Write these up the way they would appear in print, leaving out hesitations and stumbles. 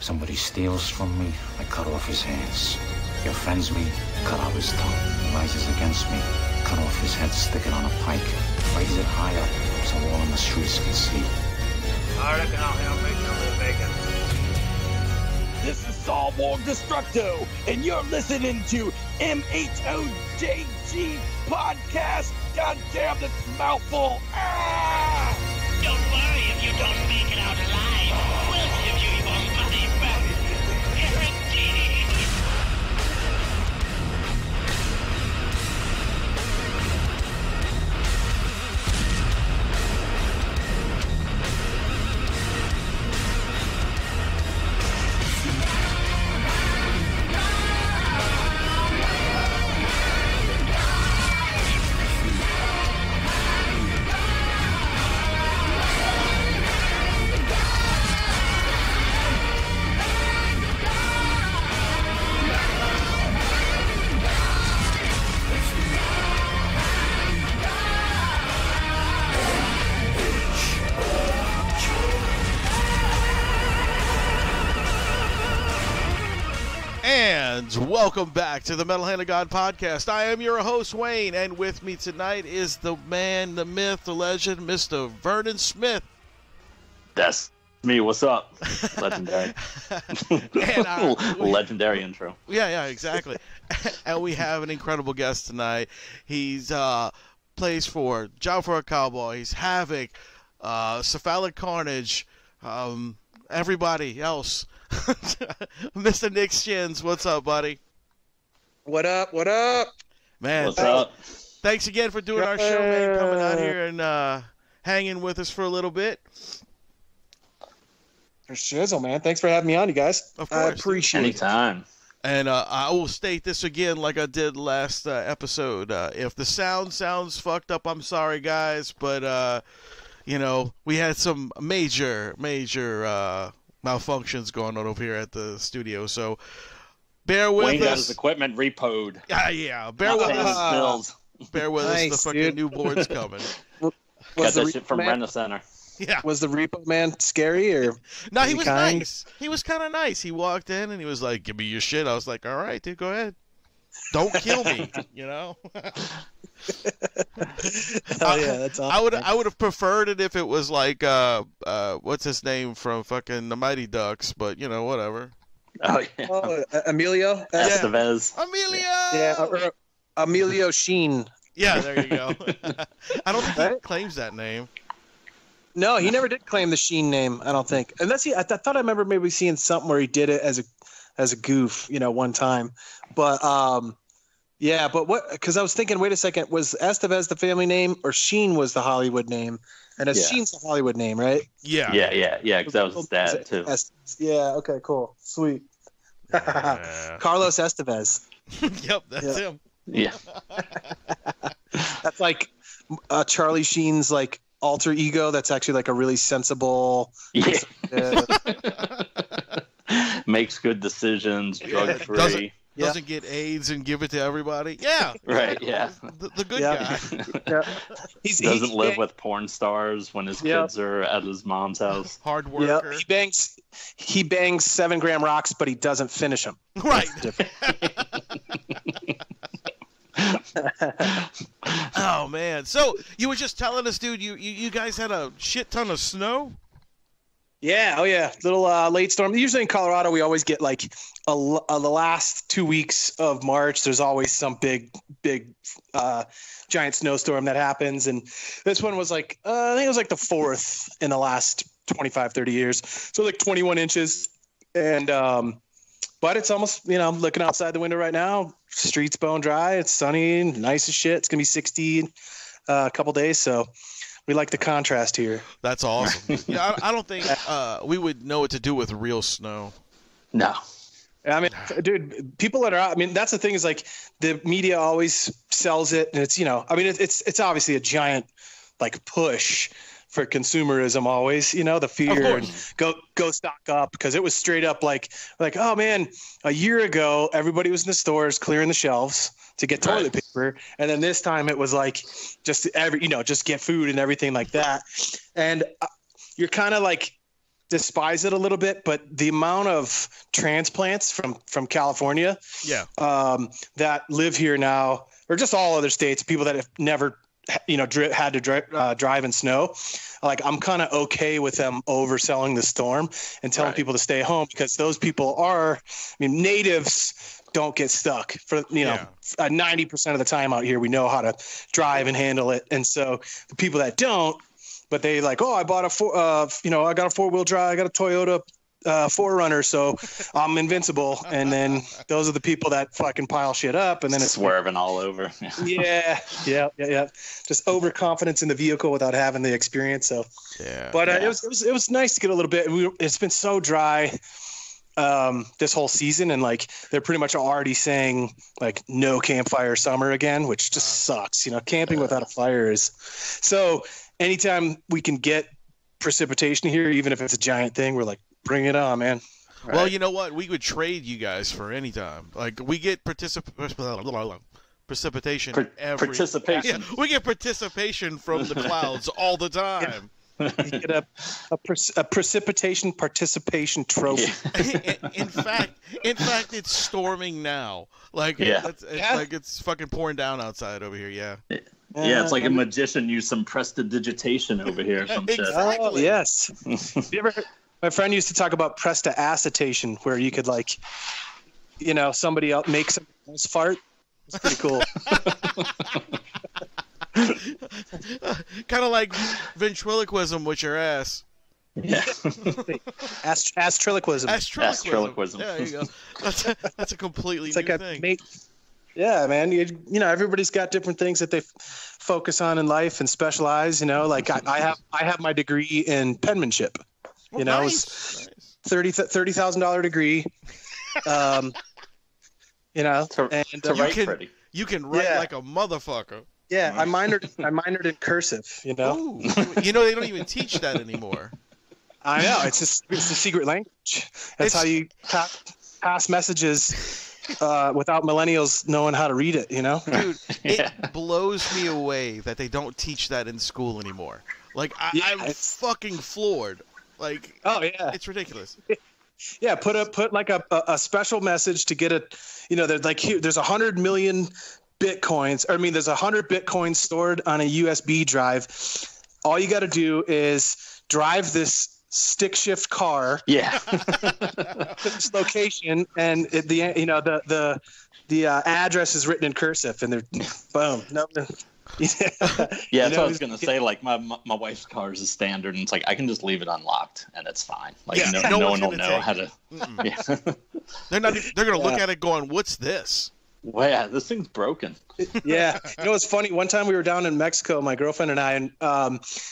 Somebody steals from me, I cut off his hands. He offends me, cut out his tongue. He rises against me, cut off his head, stick it on a pike. Raise it higher so all in the streets can see. I reckon I'll help make some of the bacon. This is Saul Morg Destructo, and you're listening to MHOG Podcast. God damn, that's a mouthful. Ah! Don't worry if you don't make it out alive. We'll give you your money back. Guaranteed. Welcome back to the Metal Hand of God podcast. I am your host, Wayne, and with me tonight is the man, the myth, the legend, Mr. Vernon Smith. That's me. What's up? Legendary. Legendary intro. Yeah, exactly. And we have an incredible guest tonight. He's plays for Job for a Cowboy. He's Havoc, Cephalic Carnage, everybody else. Mr. Nick Shinz, what's up, buddy? What up? What up? Man, what's up? Thanks again for doing our show, man, coming out here and hanging with us for a little bit. For shizzle, man. Thanks for having me on, you guys. Of course. I appreciate Anytime. it. And I will state this again like I did last episode. If the sound sounds fucked up, I'm sorry, guys. But, we had some major malfunctions going on over here at the studio. So bear with Wayne us. got his equipment repoed. Yeah. Bear with us. Bear with us. The fucking new board's coming. Got that shit from Rent Center. Yeah. Was the Repo Man scary or? No, he was nice. He was kind of nice. He walked in and he was like, "Give me your shit." I was like, "All right, dude, go ahead. Don't kill me." Hell yeah, that's awesome. I would have preferred it if it was like what's his name from fucking the Mighty Ducks, but whatever. Oh yeah. Emilio. Estevez. Emilio. Yeah, or Emilio Sheen. Yeah, there you go. I don't think he claims that name. No, he never did claim the Sheen name. I don't think. Unless I thought I remember maybe seeing something where he did it as a goof, one time. But yeah, but what? Because I was thinking, wait a second, was Estevez the family name or Sheen was the Hollywood name? And Sheen's the Hollywood name, right? Yeah. Because that was his dad too. Yeah. Okay. Cool. Sweet. Yeah. Carlos Estevez. Yep, that's him. Yeah. That's like Charlie Sheen's like alter ego. That's actually like a really sensible. Yeah. Makes good decisions, drug free. Doesn't get AIDS and give it to everybody. Yeah. Right, yeah. The good guy. Yeah. Doesn't live with porn stars when his kids are at his mom's house. Hard worker. Yeah. He bangs 7 gram rocks, but he doesn't finish them. Right. Oh, man. So you were just telling us, dude, you guys had a shit ton of snow? Yeah. Oh, yeah. Little late storm. Usually in Colorado, we always get like the last 2 weeks of March. There's always some big giant snowstorm that happens. And this one was like, I think it was like the 4th in the last 25, 30 years. So like 21 inches. And, but it's almost, I'm looking outside the window right now. Street's bone dry. It's sunny, nice as shit. It's going to be 60 a couple days. So we like the contrast here. That's awesome. Yeah, I don't think we would know what to do with real snow. No. I mean, dude, people that are out, I mean, that's the thing is like the media always sells it. And it's, it's obviously a giant like push for consumerism always, the fear and go stock up because it was straight up like, oh man, a year ago, everybody was in the stores clearing the shelves to get toilet paper. And then this time it was like just just get food and everything like that. And you're kind of like, despise it a little bit, but the amount of transplants from California, that live here now, or just all other states, people that have never, had to drive in snow, like I'm kind of okay with them overselling the storm and telling people to stay home, because those people are, natives don't get stuck for 90% of the time out here. We know how to drive and handle it, and so the people that don't, but they like, I bought I got a 4-wheel drive, I got a Toyota 4Runner, so I'm invincible. And then those are the people that fucking pile shit up, and then it's swerving all over. Yeah. Just overconfidence in the vehicle without having the experience. So, but it was nice to get a little bit. It's been so dry this whole season, and like they're pretty much already saying like no campfire summer again, which just sucks. Camping without a fire is so. Anytime we can get precipitation here, even if it's a giant thing, we're like, bring it on, man. Right? Well, you know what? We would trade you guys for any time. Like, we get precipitation Participation. Yeah, we get participation from the clouds all the time. You get a precipitation participation trophy. In fact, it's storming now. Like, it's fucking pouring down outside over here. Yeah. Yeah, it's like a magician used some prestidigitation over here. Exactly. Oh, yes. You ever heard, my friend used to talk about prestiacetation, where you could like, somebody else make somebody else fart. It's pretty cool. Kind of like ventriloquism with your ass. Yeah. Astriloquism. Astriloquism. Yeah, there you go. That's a completely new thing. Yeah, man. Everybody's got different things that they focus on in life and specialize. Like I have my degree in penmanship. Nice. It's $30,000 degree. You can write like a motherfucker. Yeah, I minored in cursive. Ooh. They don't even teach that anymore. I know. It's a secret language. That's how you pass messages. Without millennials knowing how to read it, Dude, it blows me away that they don't teach that in school anymore. Like, I'm fucking floored. Like, oh yeah, it's ridiculous. Yeah, put like a special message to get it. There's 100 million bitcoins. There's 100 bitcoins stored on a USB drive. All you got to do is drive this stick shift car to this location, and the address is written in cursive, and they're boom. That's what I was gonna say. Like my wife's car is a standard, and it's like I can just leave it unlocked and it's fine. Like no one will know how to. They're gonna look at it going, "What's this?" Well, yeah, this thing's broken. Yeah, it's funny. One time we were down in Mexico, my girlfriend and I, and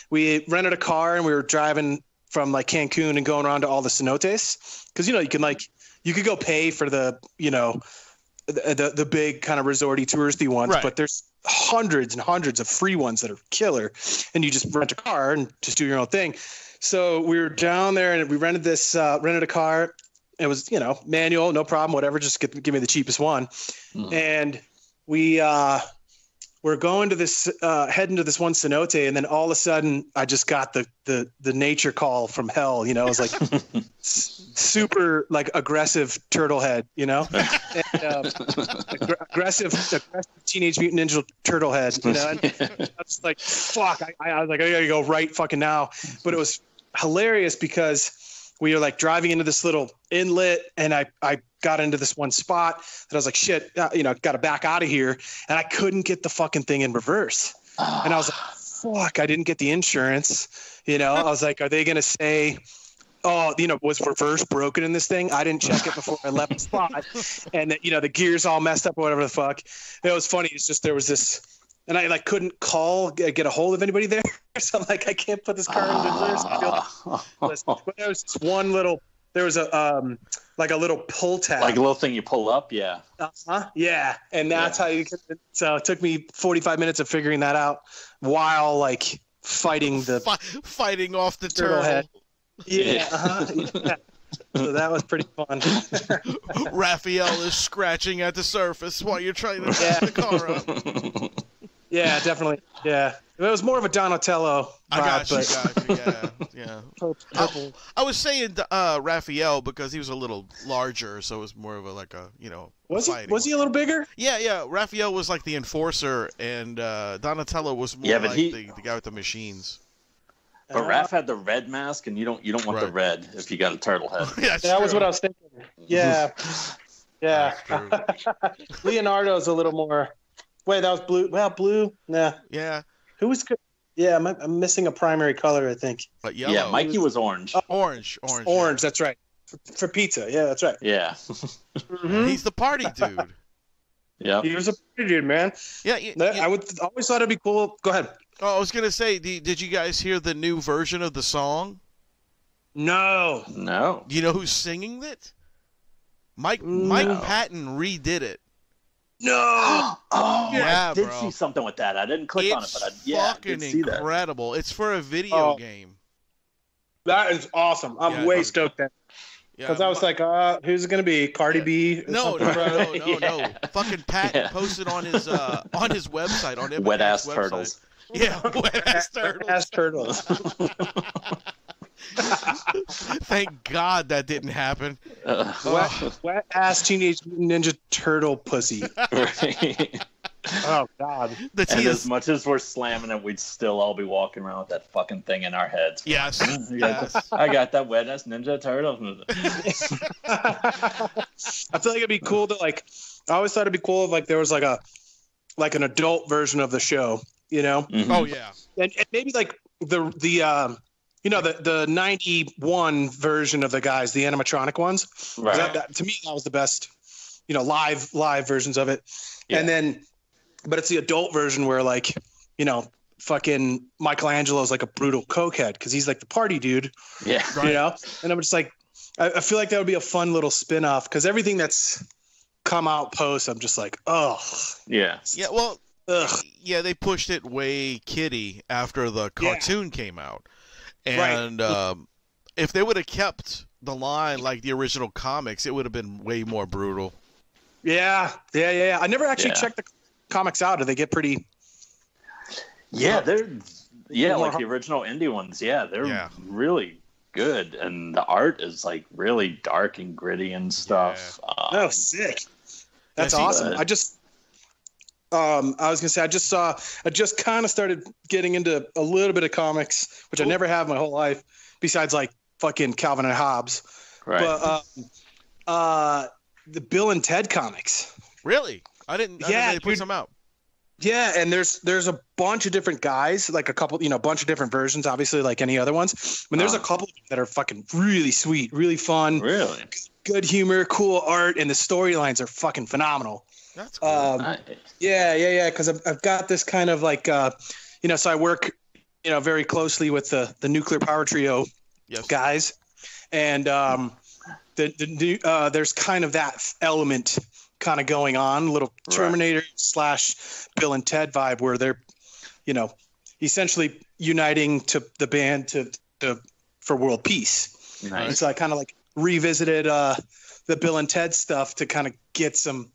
we rented a car and we were driving from like Cancun and going around to all the cenotes, because you could go pay for the the big kind of resorty touristy ones, but there's hundreds and hundreds of free ones that are killer, and you just rent a car and just do your own thing. So we were down there and we rented a car. It was manual, no problem, whatever, just give me the cheapest one. And we're going to this, heading to this one cenote, and then all of a sudden, I just got the nature call from hell. It was like super like aggressive turtle head, and, aggressive Teenage Mutant Ninja Turtle head. And I was like, fuck! I was like, I gotta go right fucking now. But it was hilarious because we were like driving into this little inlet, and I got into this one spot that I was like, shit, got to back out of here. And I couldn't get the fucking thing in reverse. And I was like, fuck, I didn't get the insurance. I was like, are they going to say, was reverse broken in this thing? I didn't check it before I left the spot. And the gears all messed up or whatever the fuck. It was funny. It's just, there was this, and I like couldn't get a hold of anybody there. So I'm like, I can't put this car in reverse. But there was this one little, there was a like a little pull tab, like a little thing you pull up. Yeah. Yeah. And that's how you get it. So it took me 45 minutes of figuring that out while like fighting fighting off the turtle head. Yeah. Yeah. So that was pretty fun. Raphael is scratching at the surface while you're trying to get the car up. Yeah, definitely. Yeah, it was more of a Donatello vibe. Got you. Yeah. Purple. I was saying Raphael because he was a little larger, so it was more of a Was he a little bigger? Yeah. Raphael was like the enforcer, and Donatello was more the guy with the machines. But Raph had the red mask, and you don't want the red if you got a turtle head. Yeah, that was what I was thinking. Yeah. Yeah. Leonardo's a little more. Wait, that was blue. Well, blue. Nah. Yeah. Who was good? Yeah, I'm missing a primary color, I think. But yellow. Yeah, Mikey was orange. Orange. Orange. That's right. For pizza. Yeah, that's right. Yeah. Mm-hmm. He's the party dude. Yeah. He was a party dude, man. Yeah. I always thought it'd be cool. Go ahead. Oh, I was gonna say, did you guys hear the new version of the song? No. You know who's singing it? Mike Patton redid it. No. Oh, yeah, I did bro. see something with that. I didn't click on it, but I did see that. Incredible. It's for a video game. That is awesome. I'm way stoked at. Because I was like, who's it gonna be? Cardi B? No. Fucking Patton posted on his website on Wet ass website. turtles. Yeah, wet ass turtles. Ass turtles. Thank God that didn't happen. Wet ass Teenage Mutant Ninja Turtle pussy. Oh God! And as much as we're slamming it, we'd still all be walking around with that fucking thing in our heads. Yes. I got that wet ass Ninja Turtle. I feel like it'd be cool to I always thought it'd be cool if there was an adult version of the show, Mm-hmm. Oh yeah. And maybe the 91 version of the guys, the animatronic ones. Right. To me, that was the best, live versions of it. Yeah. And then, but it's the adult version where fucking Michelangelo's like a brutal cokehead because he's like the party dude. Yeah. Right. And I'm just like, I feel like that would be a fun little spin-off because everything that's come out post, I'm just like, oh. Yeah. Yeah. Well. Ugh. Yeah, they pushed it way kiddie after the cartoon came out. And if they would have kept the line like the original comics, it would have been way more brutal. Yeah. I never actually checked the comics out. Do they get pretty? Yeah, they're like the original indie ones. Yeah, they're really good, and the art is really dark and gritty and stuff. Oh, sick! That's awesome. I was gonna say I just kind of started getting into a little bit of comics, which I never have my whole life, besides fucking Calvin and Hobbes. Right. But the Bill and Ted comics. Really? I didn't know they put some out. Yeah, and there's a bunch of different guys, a couple, a bunch of different versions, obviously, like any other ones. I mean, there's a couple that are fucking really sweet, really fun. Really? Good humor, cool art, and the storylines are fucking phenomenal. That's cool. Yeah. Because I've got this kind of so I work, very closely with the Nuclear Power Trio guys, and there's kind of that element kind of going on, little Terminator / Bill and Ted vibe where they're, essentially uniting to the band for world peace. Nice. And so I kind of revisited the Bill and Ted stuff to kind of get some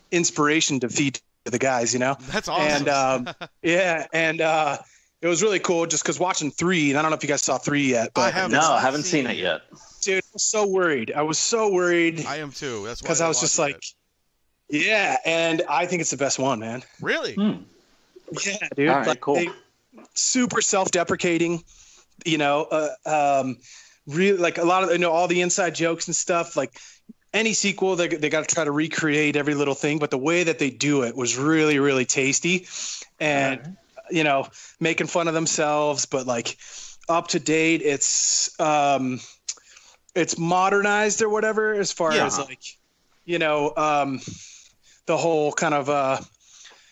inspiration to feed to the guys, That's awesome. And it was really cool just because watching 3, and I don't know if you guys saw 3 yet, but I haven't seen it yet. Dude, I was so worried. I am too. That's why because I was just yeah, and I think it's the best one, man. Really? Yeah, dude. All right, cool. Super self-deprecating, really a lot of all the inside jokes and stuff. Any sequel, they got to try to recreate every little thing, but the way that they do it was really, really tasty, and making fun of themselves, but up to date. It's modernized or whatever as far as the whole kind of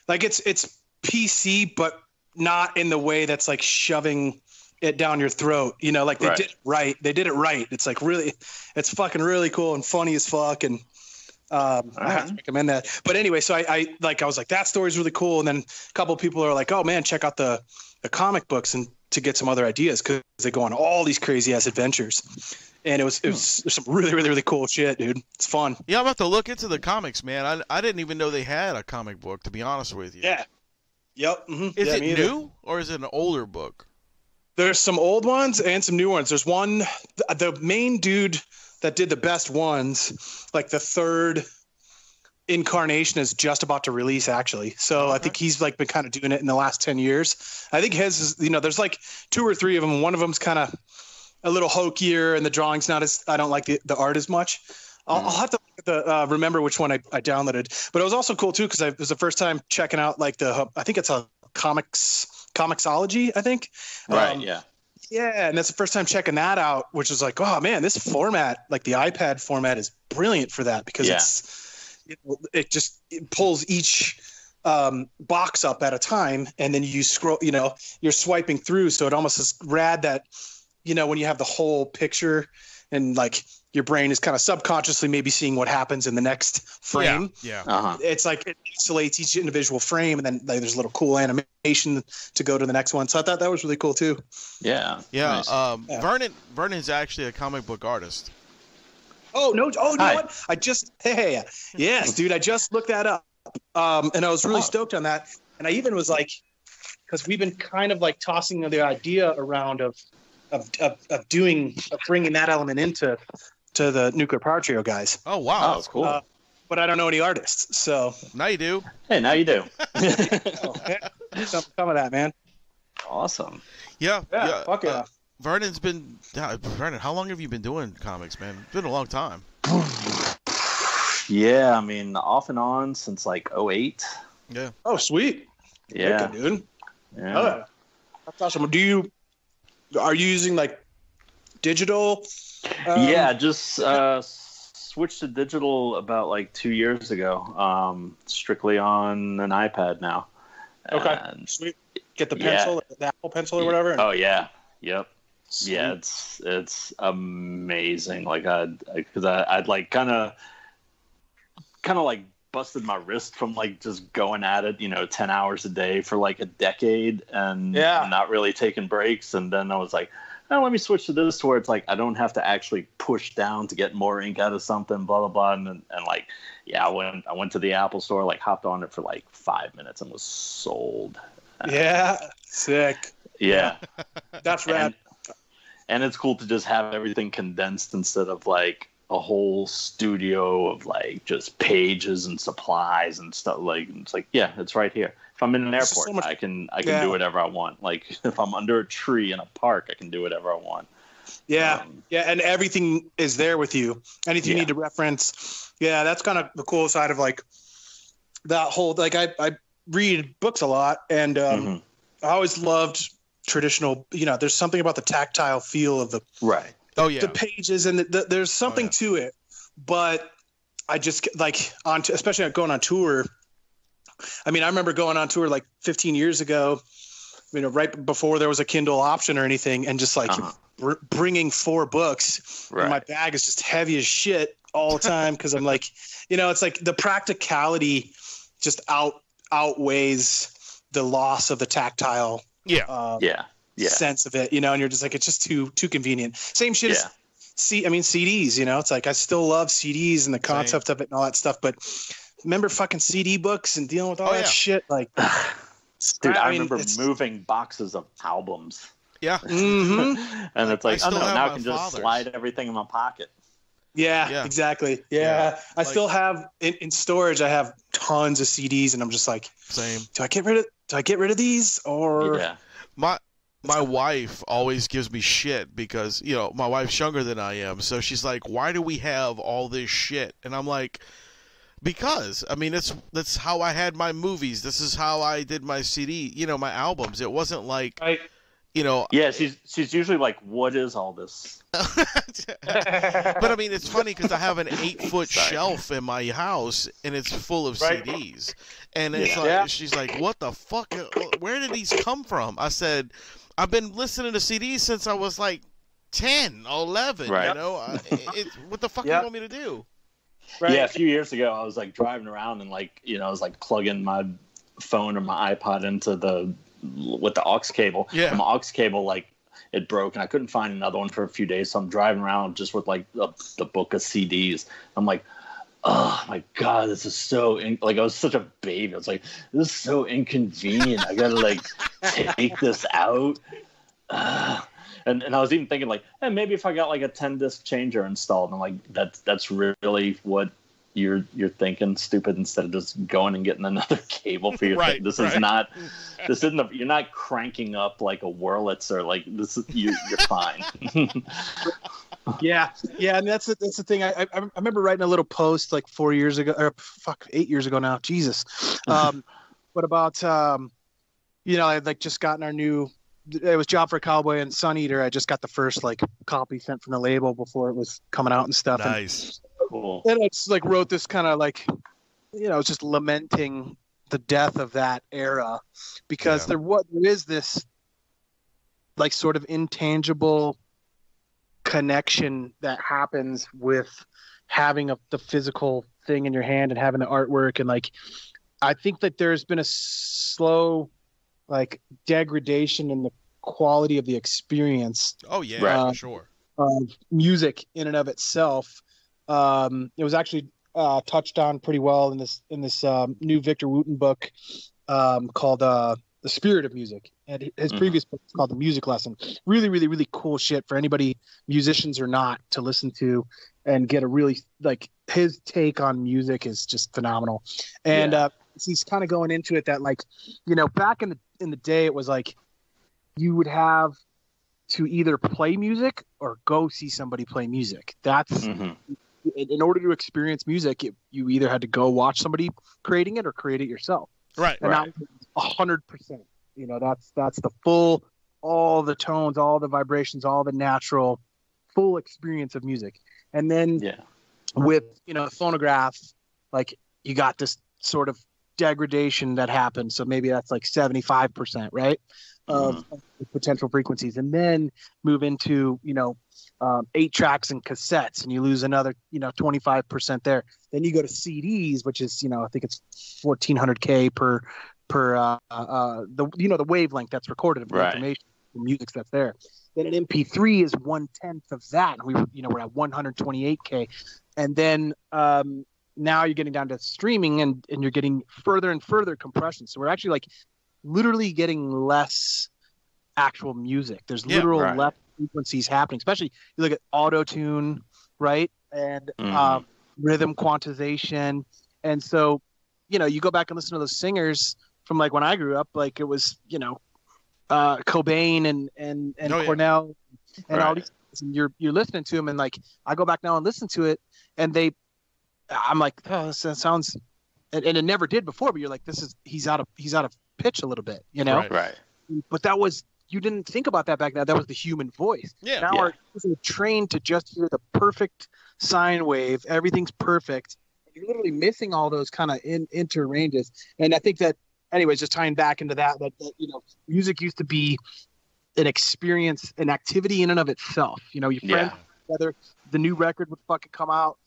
it's PC, but not in the way that's shoving it down your throat. They did it right. They did it right. It's it's fucking really cool and funny as fuck. And I have to recommend that. But anyway, so I was like, that story's really cool. And then a couple of people are like, oh man, check out the comic books and to get some other ideas because they go on all these crazy ass adventures. And it was some really, really, really cool shit, dude. It's fun. Yeah, I'm about to look into the comics, man. I didn't even know they had a comic book, to be honest with you. Yeah. Yep. Mm-hmm. Is it new or is it an older book? There's some old ones and some new ones. There's one, the main dude that did the best ones, like the third incarnation is just about to release, actually. So I think he's like been kind of doing it in the last 10 years. I think his is, there's like 2 or 3 of them. One of them's kind of a little hokier and the drawing's not as, I don't like the art as much. I'll have to remember which one I downloaded, but it was also cool too, because it was the first time checking out like I think it's a Comixology, I think. Right. Yeah. Yeah, and that's the first time checking that out, which was like, oh man, this format, like the iPad format, is brilliant for that, because it pulls each box up at a time, and then you scroll. You're swiping through, so it almost is rad that when you have the whole picture, and like your brain is kind of subconsciously maybe seeing what happens in the next frame. Yeah. It's like it isolates each individual frame, and then there's a little cool animation to go to the next one. So I thought that was really cool too. Yeah. Nice. Vernon's actually a comic book artist. Oh no! Oh, you know what? Yes, dude. I just looked that up, and I was really stoked on that. And I even was like, because we've been kind of like tossing the idea around of bringing that element into the Nuclear Power Trio guys. Oh wow, that's cool. But I don't know any artists, so now you do. Hey, now you do. Some of that, man. Awesome. Yeah. Fuck yeah. Vernon's been Vernon. How long have you been doing comics, man? It's been a long time. Yeah, I mean, off and on since like 2008. Yeah. Oh, sweet. Yeah, okay, dude. Yeah. Oh, that's awesome. Are you using like digital? Just switched to digital about like 2 years ago. Strictly on an iPad now. Okay. Sweet. Get the pencil, the Apple Pencil or whatever. Oh yeah. Yep. Sweet. Yeah, it's amazing. Like I'd like kind of like busted my wrist from like just going at it, 10 hours a day for like a decade and not really taking breaks. And then I was like, oh, let me switch to this, where it's like I don't have to actually push down to get more ink out of something, blah blah blah. And like, I went to the Apple store, like hopped on it for like 5 minutes and was sold. Yeah, sick. Yeah, that's rad. And it's cool to just have everything condensed instead of like a whole studio of like just pages and supplies and stuff. Like it's like, it's right here. If I'm in an airport, I can do whatever I want. Like if I'm under a tree in a park, I can do whatever I want. Yeah, and everything is there with you. Anything you need to reference. Yeah, that's kind of the cool side of like that whole. Like I read books a lot, and I always loved traditional. There's something about the tactile feel of the the pages, and there's something to it. But I just like especially going on tour. I mean, I remember going on tour like 15 years ago, right before there was a Kindle option or anything, and just like bringing 4 books. Right. My bag is just heavy as shit all the time because I'm like, it's like the practicality just outweighs the loss of the tactile sense of it, and you're just like, it's just too convenient. Same shit as CDs, it's like I still love CDs and the concept of it and all that stuff, but remember fucking CD books and dealing with all that shit? Like, dude, I remember moving boxes of albums. Yeah. Mm-hmm. And it's like, now I can just slide everything in my pocket. Yeah, exactly. Yeah. I still have in storage. I have tons of CDs, and I'm just like, same. Do I get rid of these or? Yeah. My wife always gives me shit because my wife's younger than I am, so she's like, "Why do we have all this shit?" And I'm like, because I mean that's how I had my movies. This is how I did my CD, my albums. It wasn't like Yeah, she's usually like, what is all this? But I mean, it's funny because I have an 8-foot shelf in my house and it's full of CDs, and it's like she's like, what the fuck? Where did these come from? I said, I've been listening to CDs since I was like 10 or 11. Right. What the fuck do you want me to do? Right. Yeah, a few years ago, I was like driving around and like, I was like plugging my phone or my iPod into with the aux cable. Yeah. And my aux cable, like, it broke and I couldn't find another one for a few days. So I'm driving around just with like the book of CDs. I'm like, oh my God, this is so like, I was such a baby. I was like, this is so inconvenient. I gotta like take this out. And I was even thinking like, hey, maybe if I got like a 10-disc changer installed, and like that's really what you're thinking, stupid, instead of just going and getting another cable for your thing. This is not, this isn't you're not cranking up like a Wurlitzer, like this is you're fine. Yeah, and that's the thing. I remember writing a little post like 4 years ago, or 8 years ago now. Jesus, what about I had like just gotten our new. It was Job for a Cowboy and Sun Eater. I just got the first like copy sent from the label before it was coming out and stuff. Nice. Cool. And I just like wrote this kind of like, just lamenting the death of that era, because there is this like sort of intangible connection that happens with having the physical thing in your hand and having the artwork. And like, I think that there's been a slow like degradation in the quality of the experience. Oh yeah, for sure. Of music in and of itself. It was actually touched on pretty well in this new Victor Wooten book called The Spirit of Music. And his previous book is called The Music Lesson. Really, really, really cool shit for anybody, musicians or not, to listen to and get a really like his take on music is just phenomenal. And he's kind of going into it that like, back in the day, it was like you would have to either play music or go see somebody play music. That's in order to experience music, you either had to go watch somebody creating it or create it yourself. Right. And right. 100%. That's the full, all the tones, all the vibrations, all the natural, full experience of music. And then with phonograph, like you got this sort of degradation that happened. So maybe that's like 75%, right, of potential frequencies, and then move into 8 tracks and cassettes, and you lose another 25% there. Then you go to CDs, which is I think it's 1400K per the wavelength that's recorded of the information, the music that's there. Then an MP3 is 1/10 of that, and we're at 128K, and then now you're getting down to streaming, and you're getting further and further compression. So we're actually like literally getting less actual music. There's less frequencies happening, especially you look at auto tune, right? And rhythm quantization. And so, you go back and listen to those singers from like when I grew up, like it was, Cobain and Cornell and all these, and you're listening to them. And like, I go back now and listen to it, and I'm like, oh, this sounds, and it never did before, but you're like, he's out of pitch a little bit, Right. But that was, you didn't think about that back then. That was the human voice. Yeah. Now we're trained to just hear the perfect sine wave. Everything's perfect. You're literally missing all those kind of interranges. And I think that, anyways, just tying back into that music used to be an experience, an activity in and of itself. Your friends together, the new record would fucking come out,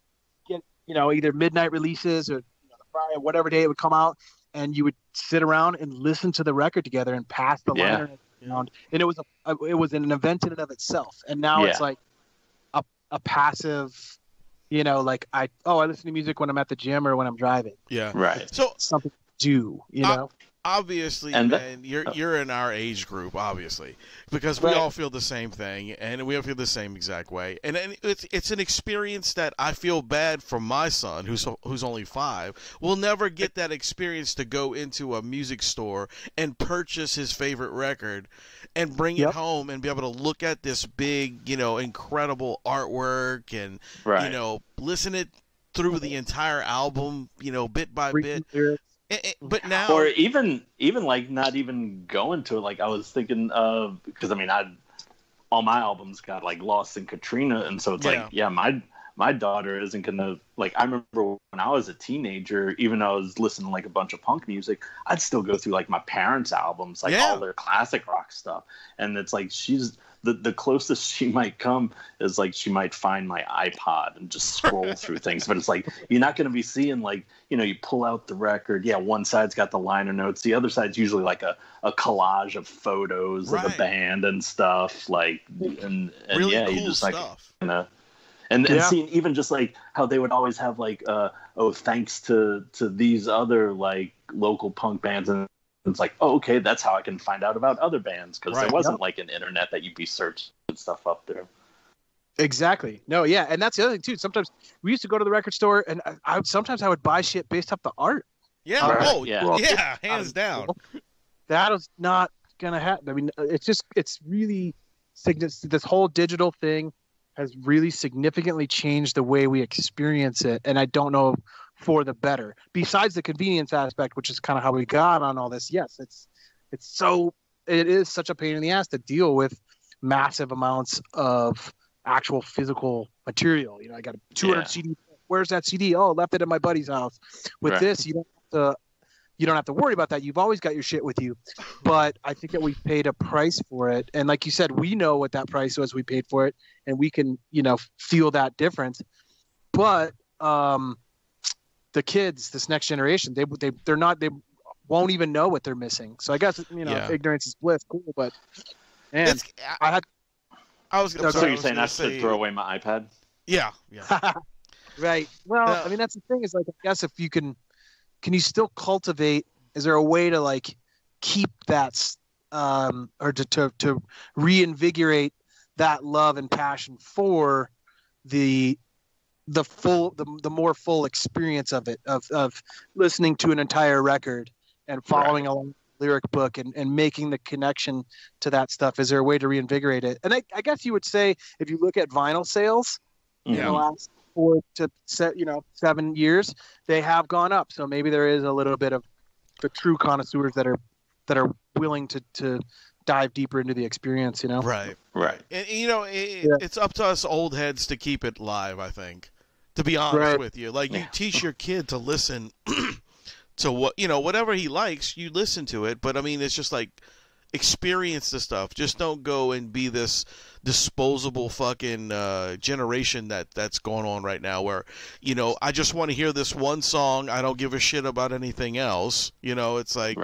either midnight releases or Friday, whatever day it would come out, and you would sit around and listen to the record together and pass the liner around. And it was an event in and of itself. And now it's like a passive, like I listen to music when I'm at the gym or when I'm driving. Yeah. Right. So something to do, Obviously, and man, you're in our age group, obviously, because we all feel the same thing, and we all feel the same exact way. And it's an experience that I feel bad for my son, who's only 5, will never get that experience to go into a music store and purchase his favorite record and bring it home and be able to look at this big, incredible artwork and listen it through the entire album, bit by bit. But now, or even like not even going to it. Like I was thinking of, because all my albums got like lost in Katrina, and so it's my daughter isn't gonna like. I remember when I was a teenager, even though I was listening to like a bunch of punk music, I'd still go through like my parents' albums, like all their classic rock stuff, and it's like she's. The closest she might come is like she might find my iPod and just scroll through things, but it's like you're not going to be seeing like you pull out the record. Yeah, one side's got the liner notes, the other side's usually like a collage of photos of the band and stuff. Like and really you cool just stuff. like And seeing even just like how they would always have like thanks to these other like local punk bands, and it's like, oh, okay, that's how I can find out about other bands, because there wasn't like an internet that you'd be searching stuff up there. Exactly. No, yeah, and that's the other thing too. Sometimes we used to go to the record store, and I would buy shit based off the art. Yeah. Right. Oh, yeah. Hands down. That is not gonna happen. I mean, it's really this whole digital thing has really significantly changed the way we experience it, and I don't know for the better. Besides the convenience aspect, which is kind of how we got on all this. Yes, it is such a pain in the ass to deal with massive amounts of actual physical material. You know, I got a 200 CD. Where's that CD? Oh, left it at my buddy's house. With this, you don't have to worry about that. You've always got your shit with you. But I think that we paid a price for it. And like you said, we know what that price was we paid for it, and we can, feel that difference. But the kids, this next generation, they won't even know what they're missing. So I guess, ignorance is bliss. Cool. But man, so you're saying I should throw away my iPad? Yeah. Right. Well, I mean, that's the thing is, like, I guess if you can you still cultivate, is there a way to like keep that or to reinvigorate that love and passion for the more full experience of it, of listening to an entire record and following along the lyric book and making the connection to that stuff? Is there a way to reinvigorate it? And I guess you would say, if you look at vinyl sales in the last 4 to 7 years, they have gone up. So maybe there is a little bit of the true connoisseurs that are willing to dive deeper into the experience, Right. And it's up to us old heads to keep it live, I think. To be honest with you, like, you teach your kid to listen to whatever he likes, you listen to it. But I mean, it's just like, experience the stuff. Just don't go and be this disposable fucking generation that's going on right now, where I just want to hear this one song. I don't give a shit about anything else. It's like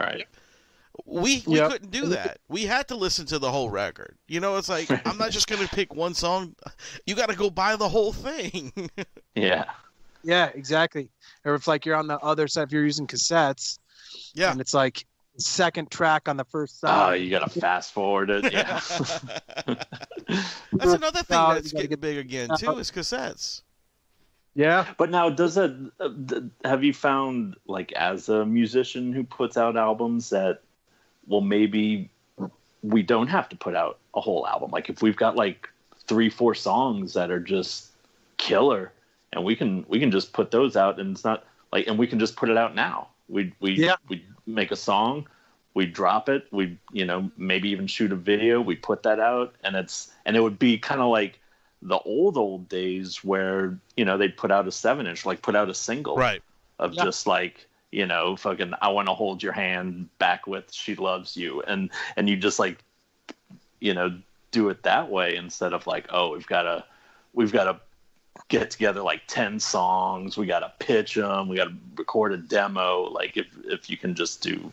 we couldn't do that. We had to listen to the whole record. It's like, I'm not just gonna pick one song. You got to go buy the whole thing. Yeah, exactly. Or if like you're on the other side, if you're using cassettes, and it's like second track on the first side. Oh, you gotta fast forward it. Yeah. That's another thing that's getting big again too, is cassettes. Yeah. But now, have you found, like, as a musician who puts out albums, that, well, maybe we don't have to put out a whole album? Like, if we've got like 3-4 songs that are just killer, and we can just put those out, and it's not like, and we can just put it out now. We make a song, we drop it, we maybe even shoot a video, we put that out, and it would be kind of like the old days where they'd put out a 7-inch, like put out a single of just like fucking I Want to Hold Your Hand back with She Loves You, and you just like do it that way, instead of like, oh, we've got to get together like 10 songs, we got to pitch them, we got to record a demo. Like, if you can just do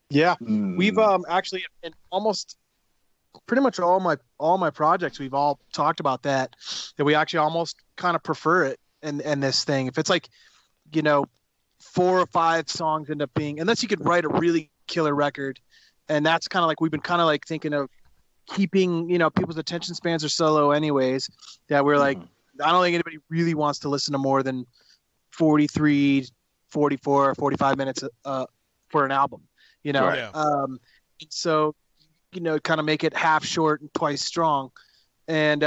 we've actually, in almost pretty much all my projects, we've all talked about that we actually almost kind of prefer it in this thing. If it's like 4 or 5 songs end up being, unless you could write a really killer record, and that's kind of like, we've been kind of like thinking of keeping, people's attention spans are so low anyways, that we're like, I don't think anybody really wants to listen to more than 43, 44, 45 minutes for an album, so, kind of make it half short and twice strong. And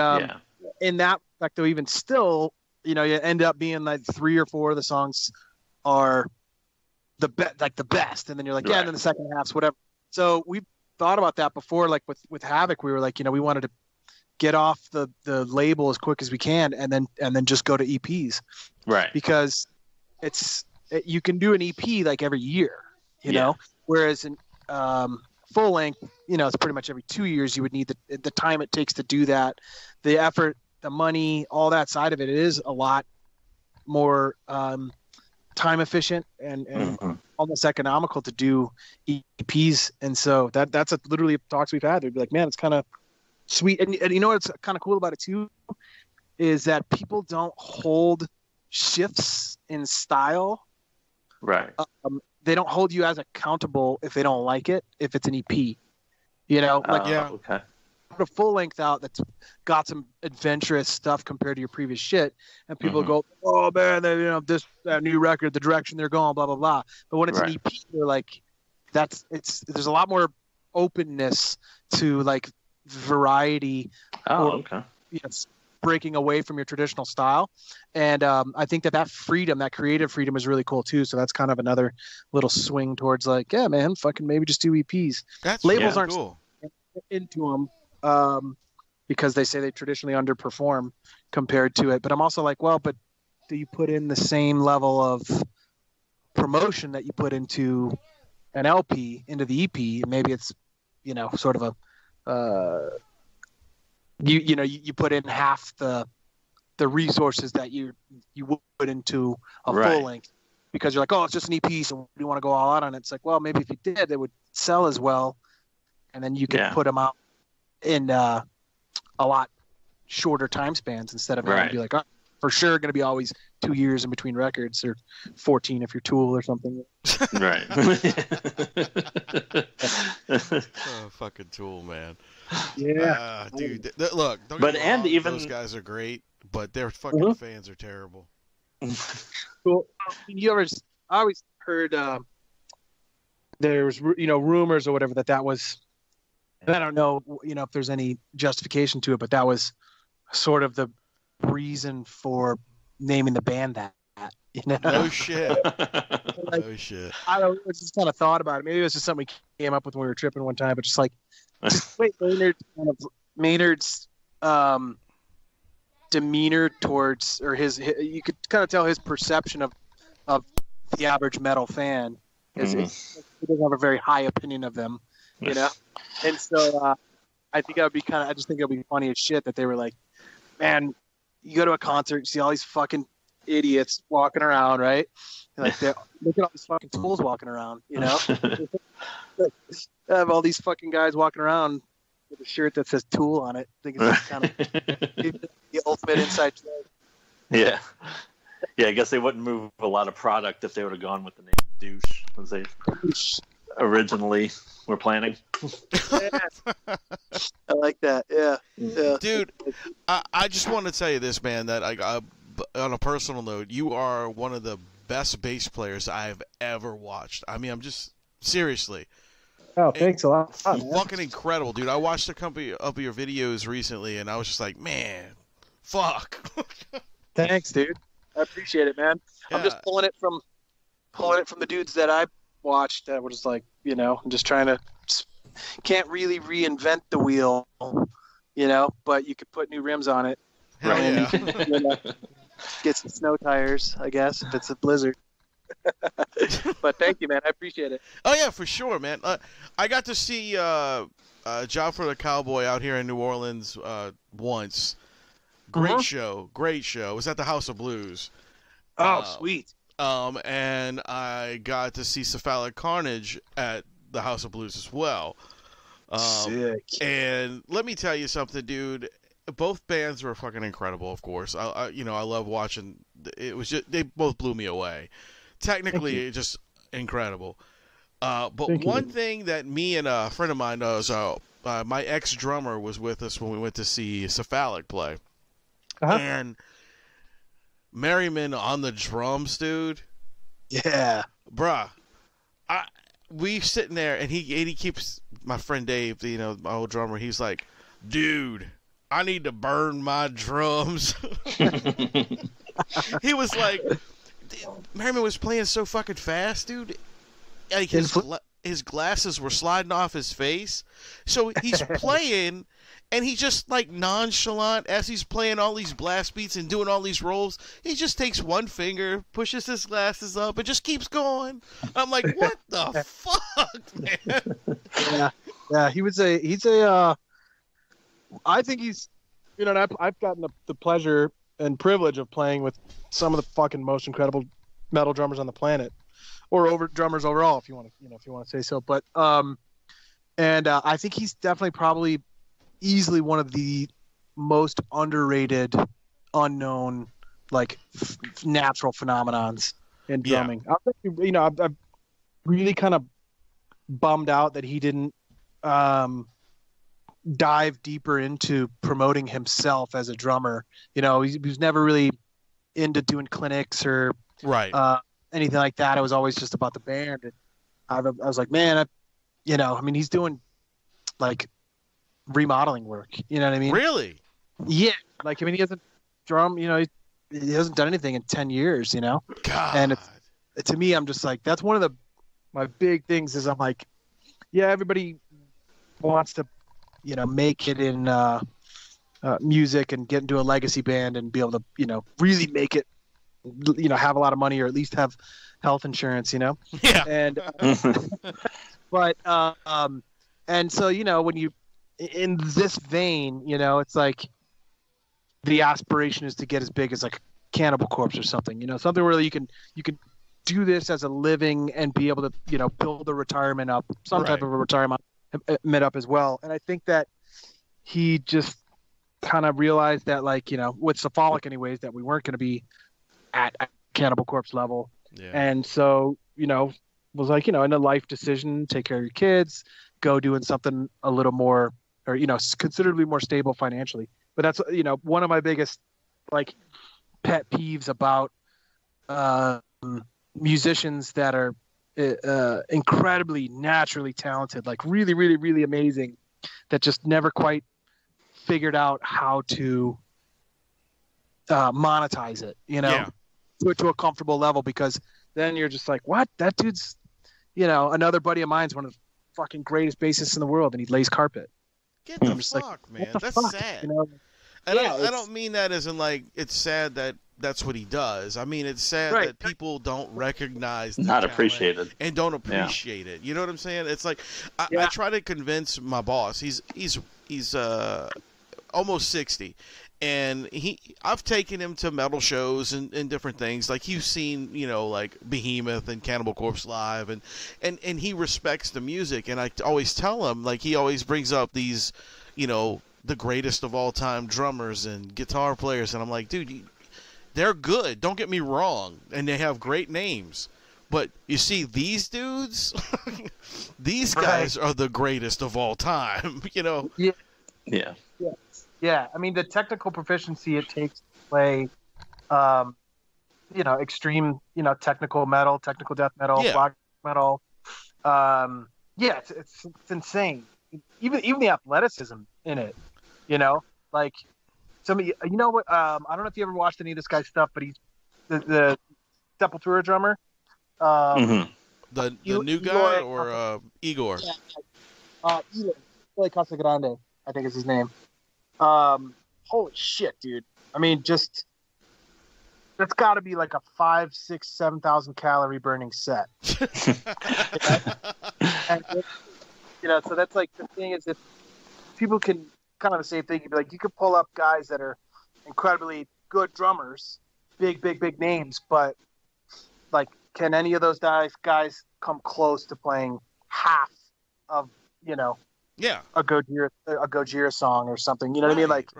in that fact, though, even still, you end up being like 3 or 4 of the songs are the best. And then you're like, and then the second half's whatever. So we thought about that before, like with Havoc, we were like, we wanted to get off the label as quick as we can, and then just go to EPs, right? Because you can do an EP like every year, whereas in full length, it's pretty much every 2 years. You would need the time it takes to do that, the effort, the money, all that side of it. It is a lot more time efficient and almost economical to do EPs. And so that's literally talks we've had. They'd be like, man, it's kind of sweet. And what's kind of cool about it too is that people don't hold shifts in style. Right. They don't hold you as accountable if they don't like it, if it's an EP. You know, like Okay. put a full length out that's got some adventurous stuff compared to your previous shit, and people go, "Oh man, that new record, the direction they're going, blah blah blah." But when it's an EP, they're like, there's a lot more openness to like variety. Okay. Breaking away from your traditional style, and I think that freedom, that creative freedom, is really cool too. So that's kind of another little swing towards like, yeah, man, fucking maybe just do EPs. Labels aren't cool. into them because they say they traditionally underperform compared to it. But I'm also like, well, but do you put in the same level of promotion that you put into an LP into the EP? Maybe it's sort of a you put in half the resources that you would put into a full length, because you're like, oh, it's just an EP, so we want to go all out on it. It's like, well, maybe if you did, they would sell as well, and then you could put them out in a lot shorter time spans instead of having to be like, oh, for sure going to be always 2 years in between records, or 14 if you're Tool or something. Right. Oh, fucking Tool, man. Yeah, dude. Look, don't but get me and wrong, even those guys are great, but their fucking fans are terrible. Well, I always heard there was rumors or whatever that was. I don't know if there's any justification to it, but that was sort of the reason for naming the band that. No shit. No shit. I don't. I just kind of thought about it. Maybe it was just something we came up with when we were tripping one time, but just like. Wait, Maynard's demeanor towards, or you could kind of tell his perception of the average metal fan is he doesn't have a very high opinion of them, and so I think I just think it would be funny as shit that they were like, man, you go to a concert, you see all these fucking idiots walking around, right? Like, look at all these fucking tools walking around, I have all these fucking guys walking around with a shirt that says Tool on it. I think it's kind of the ultimate inside joke. Yeah. Yeah, I guess they wouldn't move a lot of product if they would have gone with the name Douche, as they originally were planning. Yeah. I like that. Yeah. Dude, I just want to tell you this, man, that on a personal note, you are one of the best bass players I've ever watched. I mean, I'm just seriously. Oh, thanks a lot. Fucking incredible, dude. I watched a couple of your videos recently, and I was just like, man, fuck. Thanks, dude. I appreciate it, man. Yeah. I'm just pulling it from the dudes that I watched that were just like, I'm just trying to, can't really reinvent the wheel, but you could put new rims on it. Hell yeah. Get some snow tires, I guess, if it's a blizzard. But thank you, man. I appreciate it. Oh yeah, for sure, man. I got to see Job for the Cowboy out here in New Orleans once. Great show. It was at the House of Blues. Oh, sweet. And I got to see Cephalic Carnage at the House of Blues as well. Sick. And let me tell you something, dude. Both bands were fucking incredible, of course. I love watching. It was just, they both blew me away. Technically, just incredible. But one thing that me and a friend of mine knows, my ex-drummer was with us when we went to see Cephalic play. And Merriman on the drums, dude. Yeah. Bruh. We sitting there, and he keeps, my friend Dave, my old drummer, he's like, dude, I need to burn my drums. He was like, Merriman was playing so fucking fast, dude. Like his glasses were sliding off his face. So he's playing, and he just like nonchalant as he's playing all these blast beats and doing all these rolls. He just takes one finger, pushes his glasses up, and just keeps going. I'm like, what the fuck, man? Yeah. He's I think he's, I've gotten the pleasure and privilege of playing with some of the fucking most incredible metal drummers on the planet, or drummers overall, if you want to say so. But I think he's definitely probably easily one of the most underrated unknown, like natural phenomenons in drumming. Yeah. I'm really kind of bummed out that he didn't dive deeper into promoting himself as a drummer. He was never really into doing clinics or anything like that. It was always just about the band. And I was like, man, he's doing like remodeling work. You know what I mean? Really? Yeah. Like, he hasn't drum. He hasn't done anything in 10 years. God. And to me, I'm just like, that's one of my big things. Is I'm like, yeah, everybody wants to, make it in music and get into a legacy band and be able to, really make it, have a lot of money or at least have health insurance, Yeah. And, but, and so, when you, in this vein, it's like the aspiration is to get as big as like Cannibal Corpse or something, something where you can do this as a living and be able to, build a retirement up, some type of a retirement up as well. And I think that he just kind of realized that, like, with Cephalic anyways, that we weren't going to be at Cannibal Corpse level. Yeah. And so, was like, in a life decision, take care of your kids, go doing something a little more, or, considerably more stable financially. But that's, one of my biggest, like, pet peeves about musicians that are incredibly naturally talented, like really, really, really amazing, that just never quite figured out how to monetize it, to a comfortable level, because then you're just like, what? That dude's, another buddy of mine's one of the fucking greatest bassists in the world, and he lays carpet. Get the just fuck, like, man. That's fuck? sad. And I don't mean that as in, like, it's sad that that's what he does. I mean, it's sad that people don't recognize the talent and don't appreciate it. You know what I'm saying? It's like I try to convince my boss. He's almost 60, and I've taken him to metal shows and different things. Like, you've seen, like Behemoth and Cannibal Corpse live, and he respects the music. And I always tell him, like, he always brings up these, the greatest of all time drummers and guitar players, and I'm like, dude, they're good, don't get me wrong, and they have great names, but you see these dudes, these guys are the greatest of all time. Yeah. I mean, the technical proficiency it takes to play extreme, technical metal, technical death metal, black metal, it's insane. Even the athleticism in it, like somebody, what? I don't know if you ever watched any of this guy's stuff, but he's the Sepultura drummer. The new guy or Igor? Igor Casagrande, I think is his name. Holy shit, dude! I mean, just that's got to be like a 5, 6, 7,000 calorie burning set. And, so that's like the thing is, if people can kind of the same thing, you'd be like, you could pull up guys that are incredibly good drummers, big names, but like, can any of those guys come close to playing half of a Gojira song or something? You know what I mean? Like,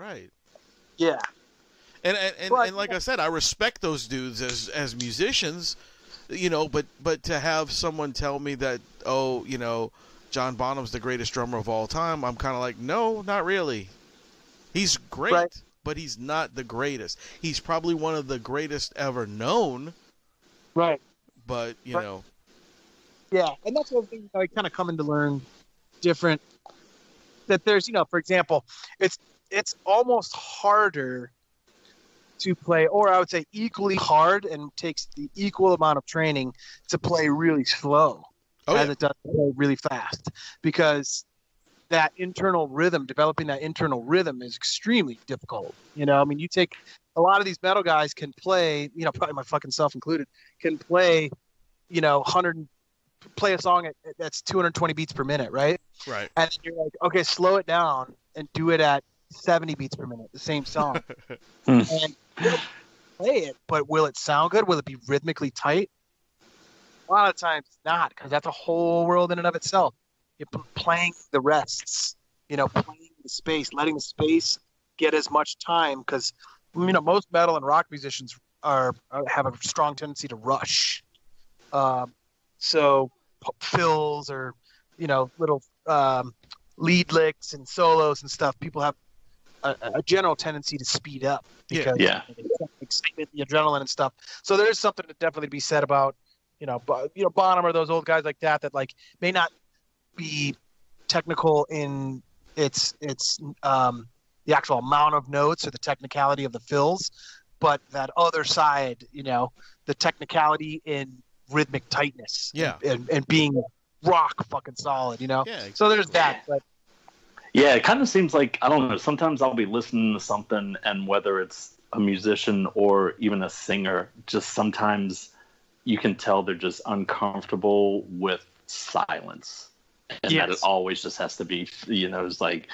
yeah. And like I said, I respect those dudes as musicians, but to have someone tell me that, John Bonham's the greatest drummer of all time, I'm kind of like, no, not really. He's great, but he's not the greatest. He's probably one of the greatest ever known. Right. But, Yeah, and that's one thing I kind of coming to learn different, that there's, for example, it's almost harder to play, or I would say equally hard, and takes the equal amount of training to play really slow as it does to play really fast, because that internal rhythm, developing that internal rhythm is extremely difficult. I mean, you take a lot of these metal guys can play, probably my fucking self included, can play, play a song that's 220 beats per minute, right? Right. And you're like, okay, slow it down and do it at 70 beats per minute, the same song. And you'll play it, but will it sound good? Will it be rhythmically tight? A lot of times not, because that's a whole world in and of itself. You're playing the rests, playing the space, letting the space get as much time, because most metal and rock musicians have a strong tendency to rush. So fills or little lead licks and solos and stuff. People have a general tendency to speed up because excitement, the adrenaline and stuff. So there's something to definitely be said about Bonham or those old guys like that like may not be technical in its the actual amount of notes or the technicality of the fills, but that other side, the technicality in rhythmic tightness, and being rock fucking solid, So there's that. But yeah, it kind of seems like, I don't know, sometimes I'll be listening to something, and whether it's a musician or even a singer, just sometimes you can tell they're just uncomfortable with silence. And that it always just has to be, it's like,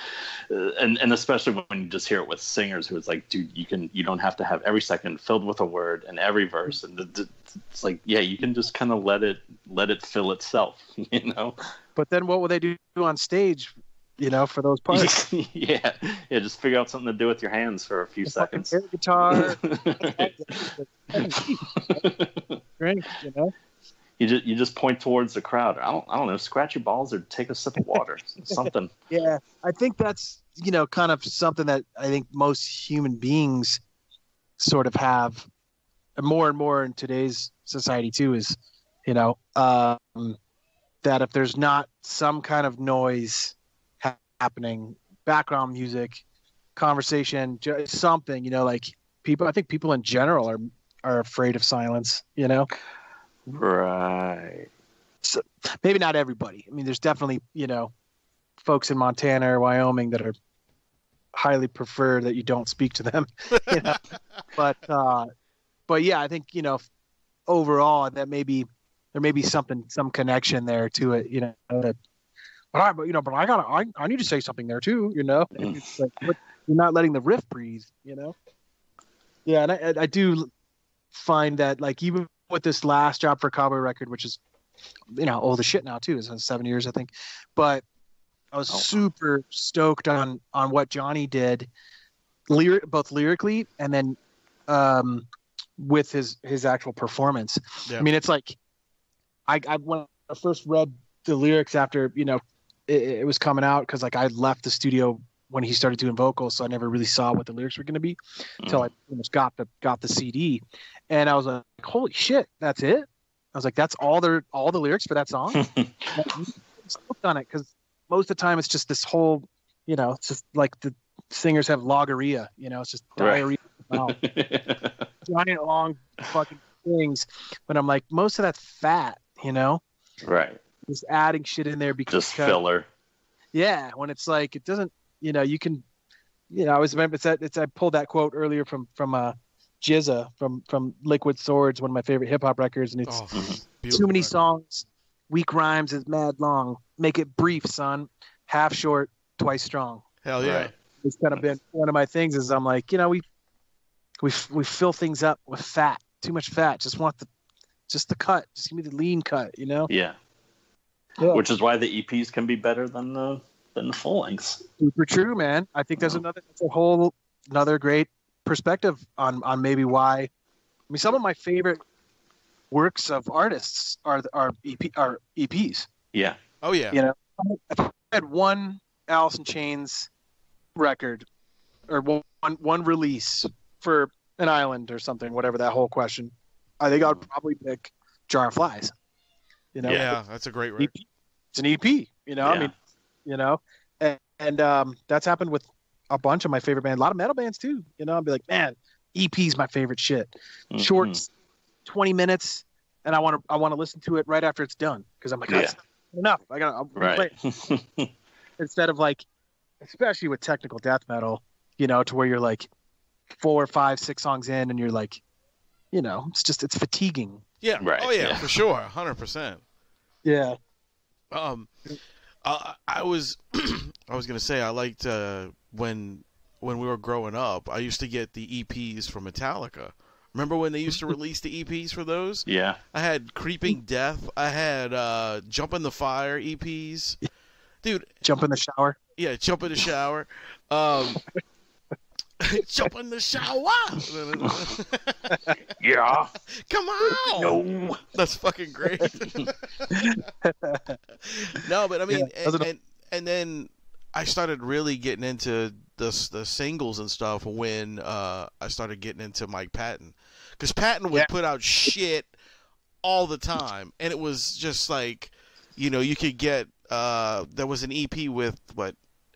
and especially when you just hear it with singers who it's like, dude, you don't have to have every second filled with a word and every verse, and it's like, you can just kind of let it fill itself, But then what will they do on stage, for those parts? Just figure out something to do with your hands for a few seconds. Air guitar, drink, You just point towards the crowd. I don't know. Scratch your balls or take a sip of water. Something. Yeah, I think that's kind of something that I think most human beings sort of have, more and more in today's society too. Is that if there's not some kind of noise happening, background music, conversation, something, like people. I think people in general are afraid of silence. Right. So maybe not everybody. I mean, there's definitely, folks in Montana or Wyoming that are highly prefer that you don't speak to them. But yeah, I think, overall that there may be some connection there to it, that, but I need to say something there too, It's like, but you're not letting the riff breathe, Yeah. And I do find that, like, even with this last Job for a Cowboy record, which is old as shit now too, it's 7 years I think, but I was super stoked on what Johnny did both lyrically and then with his actual performance. I mean, it's like I when I first read the lyrics after it was coming out, because like I left the studio when he started doing vocals, so I never really saw what the lyrics were going to be until I almost got the CD, and I was like, "Holy shit, that's it!" I was like, "That's all the lyrics for that song." I'm stoked on it, because most of the time it's just this whole, it's just like the singers have logorrhea, it's just diarrhea. Giant long fucking things, but I'm like, most of that's fat, right? Just adding shit in there because just filler. Yeah, when it's like it doesn't. You can, I always remember I pulled that quote earlier from Jizza from Liquid Swords, one of my favorite hip hop records, and it's too many songs, weak rhymes is mad long. Make it brief, son. Half short, twice strong. Hell yeah. Right. It's kind of been one of my things. Is I'm like, we fill things up with fat, too much fat. Just want the cut. Just give me the lean cut. Yeah. Which is why the EPs can be better than the full lengths. Super true, man. I think that's another great perspective on maybe why. I mean, some of my favorite works of artists are EPs. Yeah. Oh yeah. If I had one Alice in Chains record or one release for an island or something, whatever that whole question, I think I'd probably pick Jar of Flies. Yeah, that's a great record. It's an EP. I mean. And that's happened with a bunch of my favorite bands, a lot of metal bands too. I'll be like, man, EP's my favorite shit. Short, 20 minutes, and I want to listen to it right after it's done, because I'm like, that's enough. I'll play it. Instead of like, especially with technical death metal, to where you're like 4, 5, 6 songs in, and you're like, it's fatiguing. Yeah. Right. Oh yeah, for sure, 100%. Yeah. I was gonna say, I liked when we were growing up, I used to get the EPs from Metallica. Remember when they used to release the EPs for those? Yeah. I had Creeping Death. I had Jump in the Fire EPs. Dude. Jump in the shower. Yeah, Jump in the Shower. Jump in the shower. Yeah. Come on. No. That's fucking great. No, but I mean, and then I started really getting into the singles and stuff when I started getting into Mike Patton, because Patton would put out shit all the time, and it was just like, you could get there was an EP with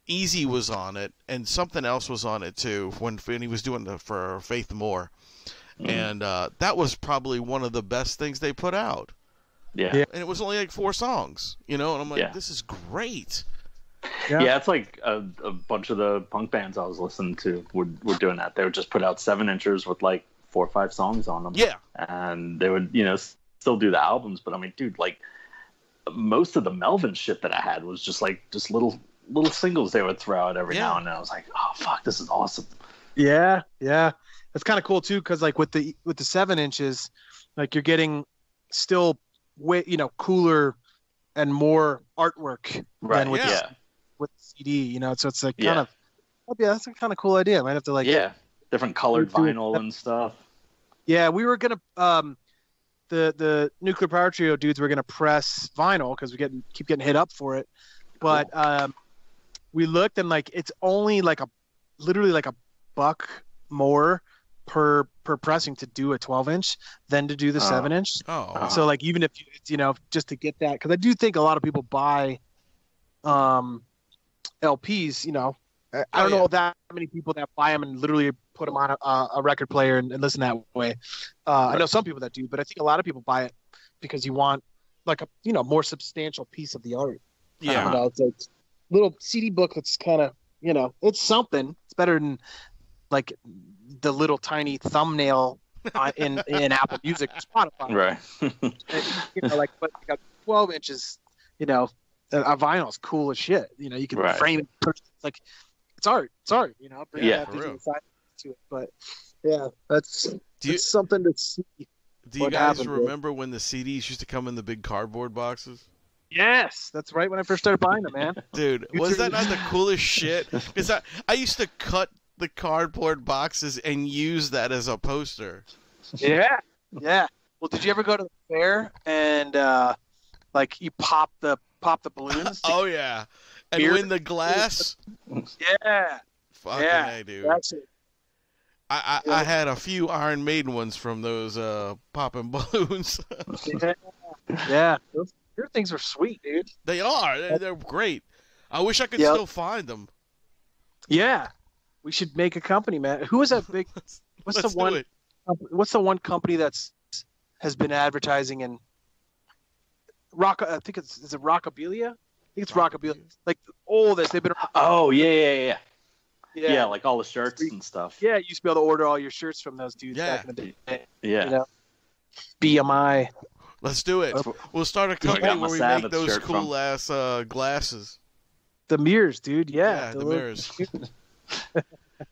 Easy was on it, and something else was on it too when he was doing for Faith More, and that was probably one of the best things they put out. Yeah. And it was only like 4 songs, and I'm like, this is great. Yeah, it's like a bunch of the punk bands I was listening to were doing that. They would just put out 7-inchers with like 4 or 5 songs on them. Yeah. And they would, still do the albums, but I mean, dude, like most of the Melvin shit that I had was just little singles they would throw out every now and then. I was like, oh fuck, this is awesome. Yeah. That's kind of cool too, because like with the 7 inches, like you're getting still way cooler and more artwork than with the CD. So it's like kind of that's a kind of cool idea. I might have to different colored vinyl and stuff. Yeah, we were gonna the Nuclear Power Trio dudes were gonna press vinyl because we keep getting hit up for it, but we looked and like it's only like literally like $1 more per pressing to do a 12-inch than to do the 7-inch. So like even if just to get that, because I do think a lot of people buy LPs. I don't know that many people that buy them and literally put them on a record player and listen that way. I know some people that do, but I think a lot of people buy it because you want like a more substantial piece of the art. Yeah, it's like little CD book that's kind of it's something. It's better than like the little tiny thumbnail in Apple Music or Spotify. Right. And, but you got 12 inches. A vinyl is cool as shit. You can frame it. It's like it's art. It's art. Bring that to it. But yeah, that's something to see. Do you guys remember when the CDs used to come in the big cardboard boxes? Yes, that's right. When I first started buying them, man. Dude, was that not the coolest shit? Because I used to cut the cardboard boxes and use that as a poster. Yeah. Well, did you ever go to the fair and like you pop the balloons? Oh yeah, and win the glass. Yeah. Fucking A, dude. That's it. I had a few Iron Maiden ones from those popping balloons. Yeah. Your things are sweet, dude. They are. They're great. I wish I could still find them. Yeah. We should make a company, man. Who is that big? What's the one company that's has been advertising in rock? I think is it Rockabilia? I think it's Rockabilia. Like the oldest. They've been. Oh yeah. Yeah, like all the shirts and stuff. Yeah, you used to be able to order all your shirts from those dudes back in the day. Yeah. BMI. Let's do it. We'll start a company where we make those cool ass glasses. The mirrors, dude. Yeah, the mirrors.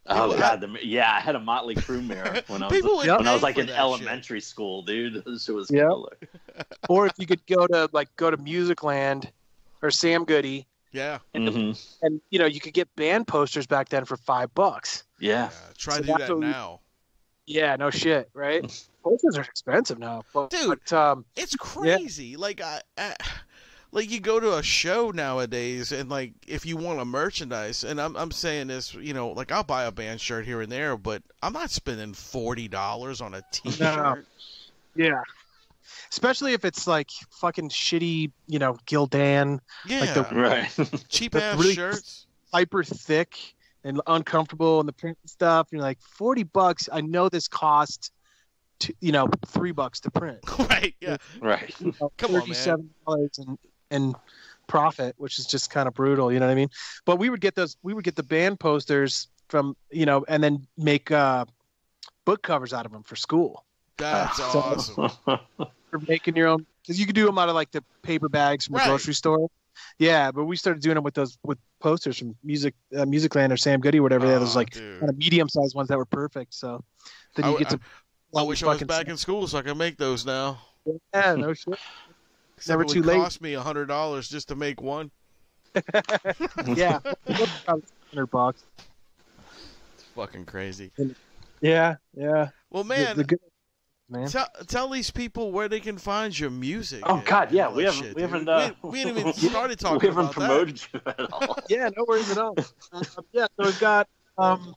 Oh god, I had a Motley Crue mirror when I was like in elementary school, dude. This shit was killer. Or if you could go to Musicland or Sam Goody. Yeah. And you could get band posters back then for $5. Yeah. Try to do that now. Yeah, no shit, right? Posters are expensive now. Dude, it's crazy. Yeah. Like like you go to a show nowadays and like if you want a merchandise, and I'm saying this, like I'll buy a band shirt here and there, but I'm not spending $40 on a t-shirt. No. Yeah. Especially if it's like fucking shitty, Gildan. Yeah. Like cheap ass really shirts. Hyper thick and uncomfortable and the print and stuff. You're like, $40. I know this cost $3 to print. Right. Yeah. Right. Come on, man. $37 in profit, which is just kind of brutal. You know what I mean? But we would get the band posters from, and then make book covers out of them for school. That's awesome. For making your own, because you could do them out of like the paper bags from the grocery store. Yeah, but we started doing them with posters from Musicland or Sam Goody or whatever. They had those kind of medium-sized ones that were perfect. So then you get to. I wish I was back in school so I could make those now. Yeah, no shit. Never too late. It would cost me $100 just to make one. Yeah, probably $100. fucking crazy. Yeah. Well, man, The good, man. tell these people where they can find your music. Oh God, yeah, all we that haven't shit, we haven't dude. We ain't even started talking we haven't about promoted you at all. Yeah, no worries at all. Yeah, so we've got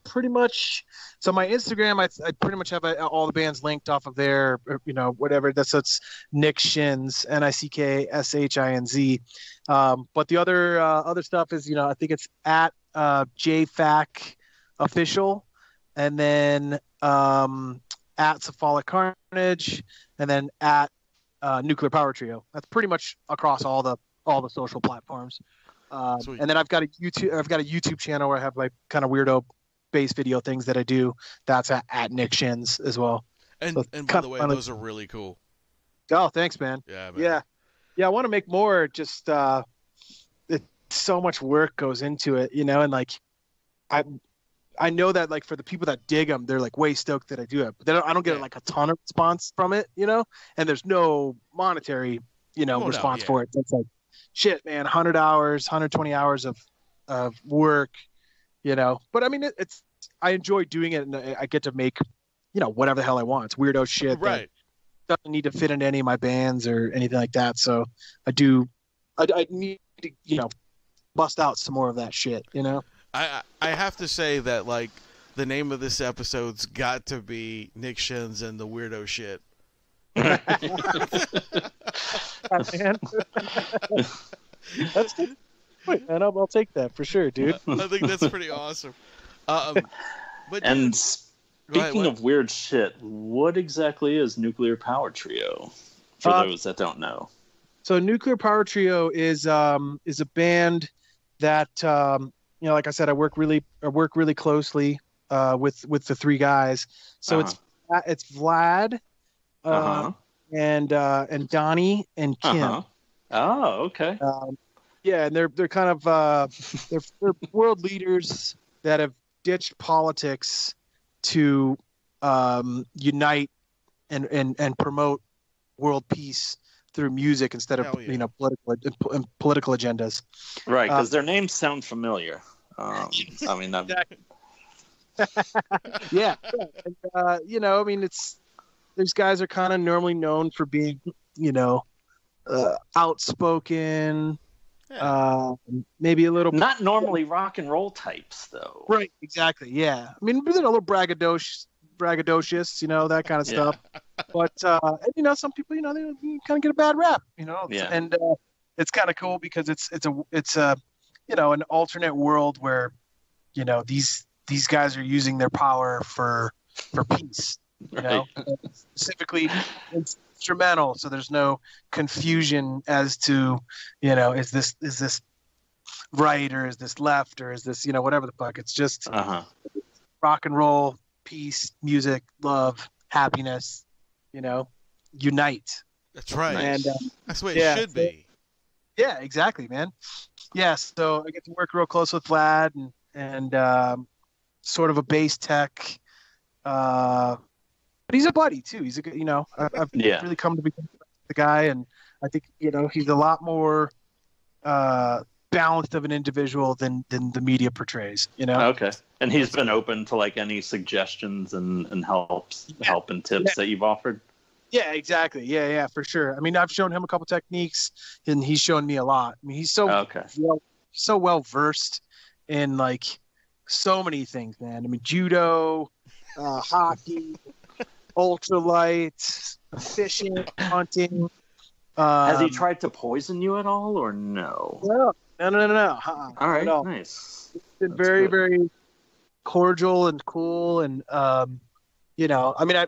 pretty much. So my Instagram, I pretty much have all the bands linked off of there. Or, whatever. It's Nick Shinz, NickShinz. But the other stuff is, I think it's at JFAC official, and then at Cephalic Carnage, and then at Nuclear Power Trio. That's pretty much across all the social platforms. And then I've got a YouTube channel where I have like kind of weirdo bass video things that I do. That's at Nick Shinz as well. And So by the way, those are really cool. Oh, thanks, man. Yeah, man. Yeah. I want to make more. Just so much work goes into it, and like I know that like for the people that dig them, they're like way stoked that I do it, but I don't get like a ton of response from it, and there's no monetary, response for it. It's like, shit, man, 100 hours, 120 hours of work, but I mean, it's I enjoy doing it, and I get to make, whatever the hell I want. It's weirdo shit. Right. That doesn't need to fit into any of my bands or anything like that. So I need to, bust out some more of that shit, I have to say that like the name of this episode's got to be Nick Shinz and the weirdo shit. Man. That's good. And I'll take that for sure, dude. I think that's pretty awesome. But And dude, speaking of weird shit, what exactly is Nuclear Power Trio? For those that don't know. So Nuclear Power Trio is a band that like I said, I work really closely with the three guys. So it's Vlad, and Donnie and Kim. Oh, okay. And they're kind of they're world leaders that have ditched politics to unite and promote world peace through music instead of political agendas. Right, because their names sound familiar. I mean, yeah. And, these guys are kind of normally known for being, outspoken, maybe a little not normally rock and roll types, though. Right, exactly. Yeah, I mean, there's a little braggadocious, that kind of stuff. But some people, they kind of get a bad rap, and it's kind of cool because it's an alternate world where, these guys are using their power for peace, specifically instrumental. So there's no confusion as to, is this right or is this left or is this, whatever the fuck. It's just rock and roll, peace, music, love, happiness, unite. That's right. And that's the way it should be. Yeah, exactly, man. Yeah, so I get to work real close with Vlad and sort of a bass tech. But he's a buddy too. He's a good, I've really come to be the guy, and I think he's a lot more balanced of an individual than the media portrays. Okay, and he's been open to like any suggestions and help and tips that you've offered. Yeah, exactly. Yeah, for sure. I mean, I've shown him a couple techniques, and he's shown me a lot. I mean, he's so well versed in like so many things, man. I mean, judo, hockey, ultralight, fishing, hunting. Has he tried to poison you at all, or no? No. All right, no. Nice. It's been very, very cordial and cool, and I mean,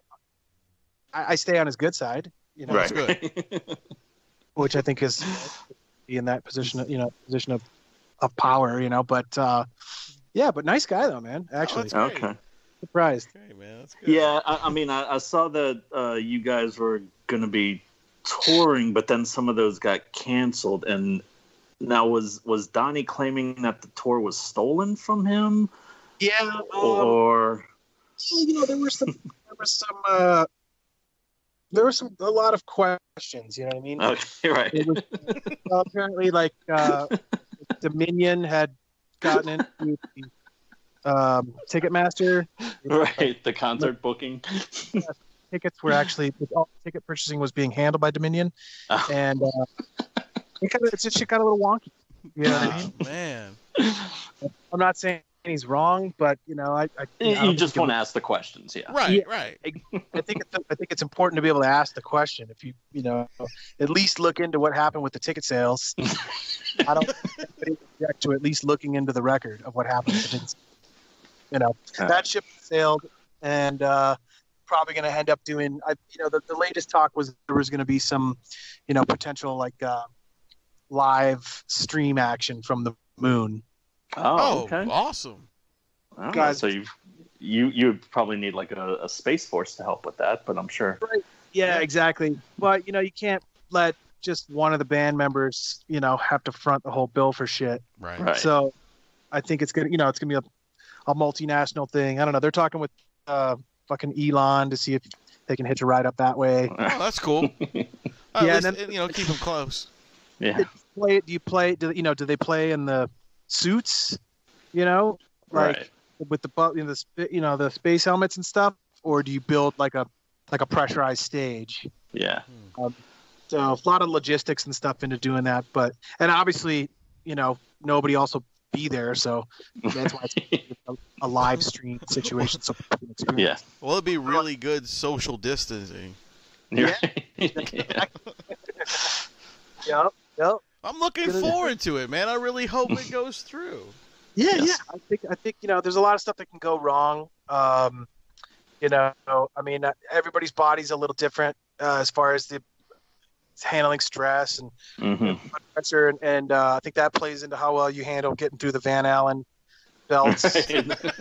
I stay on his good side, right? Which I think is in that position, position of power, But but nice guy though, man. Actually, okay. Surprised. Okay, man, that's good. Yeah, I mean, I saw that you guys were going to be touring, but then some of those got canceled. And now was Donnie claiming that the tour was stolen from him? Yeah. Or there was a lot of questions. You know what I mean? Okay, right. It was, apparently, like Dominion had gotten into Ticketmaster. Right, the concert booking. Tickets were actually all ticket purchasing was being handled by Dominion, and it's just got a little wonky. You know what I mean? Man, I'm not saying he's wrong, but you just want to ask the questions, yeah. Right. I think it's important to be able to ask the question. If you at least look into what happened with the ticket sales. I don't think anybody object to at least looking into the record of what happened with the ticket sales. That ship sailed, and probably going to end up doing. The latest talk was there was going to be some, potential live stream action from the moon. Oh, okay. Awesome. Guys, so you probably need like a space force to help with that, but I'm sure. Right. Yeah, exactly. But you can't let just one of the band members, have to front the whole bill for shit. Right. So I think it's gonna, it's gonna be a multinational thing. I don't know. They're talking with fucking Elon to see if they can hitch a ride up that way. Oh, that's cool. And then keep them close. Yeah. Do they play in the suits? Right. With the space helmets and stuff, or do you build like a pressurized stage? Yeah. So a lot of logistics and stuff into doing that, and obviously, nobody also be there, so that's why it's a live stream situation. So people can experience. Yeah. Well, it'd be really good social distancing. Yeah. Yep. I'm looking forward to it, man. I really hope it goes through. Yeah. I think there's a lot of stuff that can go wrong. Everybody's body's a little different as far as the handling stress and blood pressure, and I think that plays into how well you handle getting through the Van Allen belts and that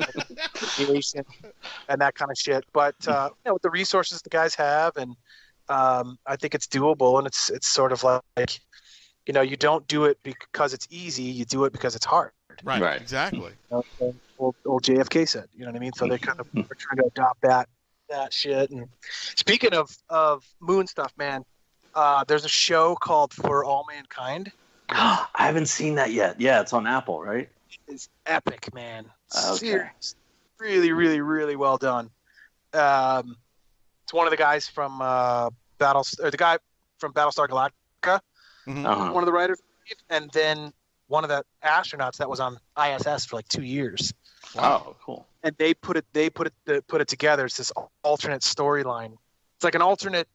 kind of shit. But with the resources the guys have, and I think it's doable, and it's sort of like you don't do it because it's easy, you do it because it's hard. Right. Exactly. Old JFK said, you know what I mean? So they kind of are trying to adopt that shit. And speaking of moon stuff, man, there's a show called For All Mankind. I haven't seen that yet. Yeah, it's on Apple, right? It's epic, man. Okay. Serious. Really, really, really well done. It's one of the guys from the guy from Battlestar Galactica, one of the writers, and then one of the astronauts that was on ISS for like 2 years. Wow, cool. And they put it together. It's this alternate storyline. It's like an alternate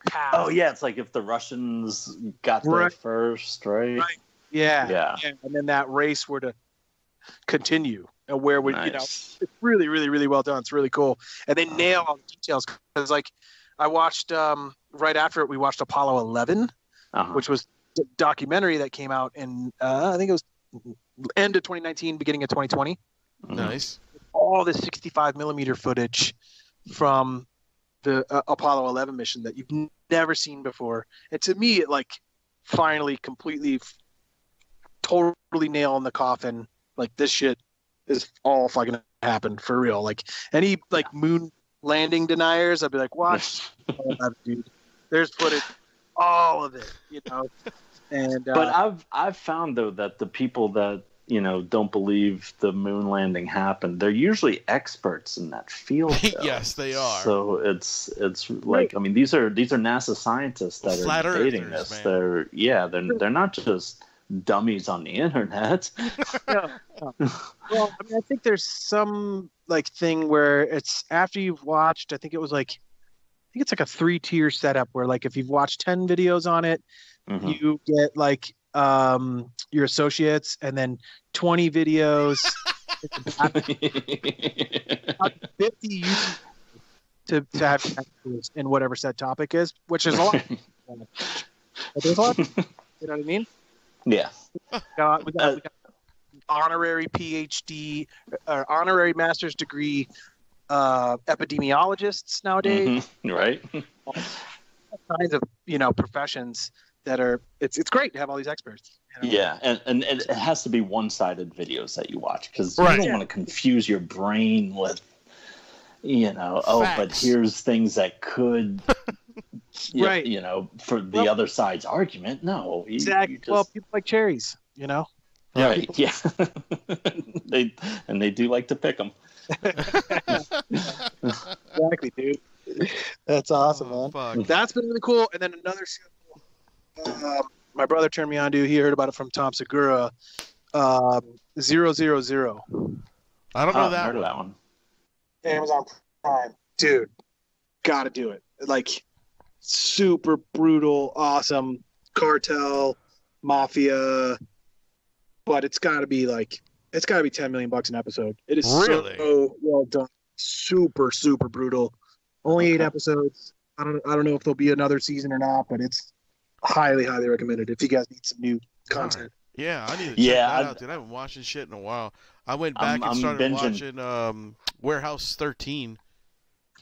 path. Oh yeah, it's like if the Russians got there first, right? Right. Yeah. And then that race were to continue, and where would it's really, really, really well done. It's really cool, and they nail all the details. Because I watched right after it, we watched Apollo 11, which was a documentary that came out in I think it was end of 2019, beginning of 2020. Nice. All the 65 millimeter footage from the Apollo 11 mission that you've never seen before, and to me, it finally completely, totally nail in the coffin. Like, this shit is all fucking happened for real. Any moon landing deniers, I'd be like, watch, dude. There's footage, all of it, And but I've found though that the people that don't believe the moon landing happened, they're usually experts in that field. Yes, they are. So it's like, I mean, these are NASA scientists that Flat are debating earthers, this. Man. They're not just dummies on the internet. No. Well, I mean, I think there's some thing where it's after you've watched. I think it's like a 3-tier setup where if you've watched 10 videos on it, you get your associates, and then 20 videos, 50 to have in whatever said topic is, which is a lot. But there's a lot. You know what I mean? Yeah. We got honorary PhD, honorary master's degree epidemiologists nowadays. Right. All kinds of professions that are. It's great to have all these experts. Yeah, and it has to be one-sided videos that you watch, because you don't want to confuse your brain with but here's things that could for the other side's argument. No, exactly. Well, people like cherries, Right. Yeah. they do like to pick them. Exactly, dude. That's awesome, man. Fuck. That's been really cool. And then another show my brother turned me on to. He heard about it from Tom Segura. 000. I don't know I've that heard one. of that one. Amazon Prime, dude. Gotta do it. Like, super brutal, awesome cartel, mafia, but it's gotta be $10 million an episode. It is Really? so well done. Super, super brutal. Only 8 episodes. I don't know if there'll be another season or not, but it's highly, highly recommended if you guys need some new content. Yeah, I need to check that out, dude. I haven't watched this shit in a while. I went back and started watching Warehouse 13.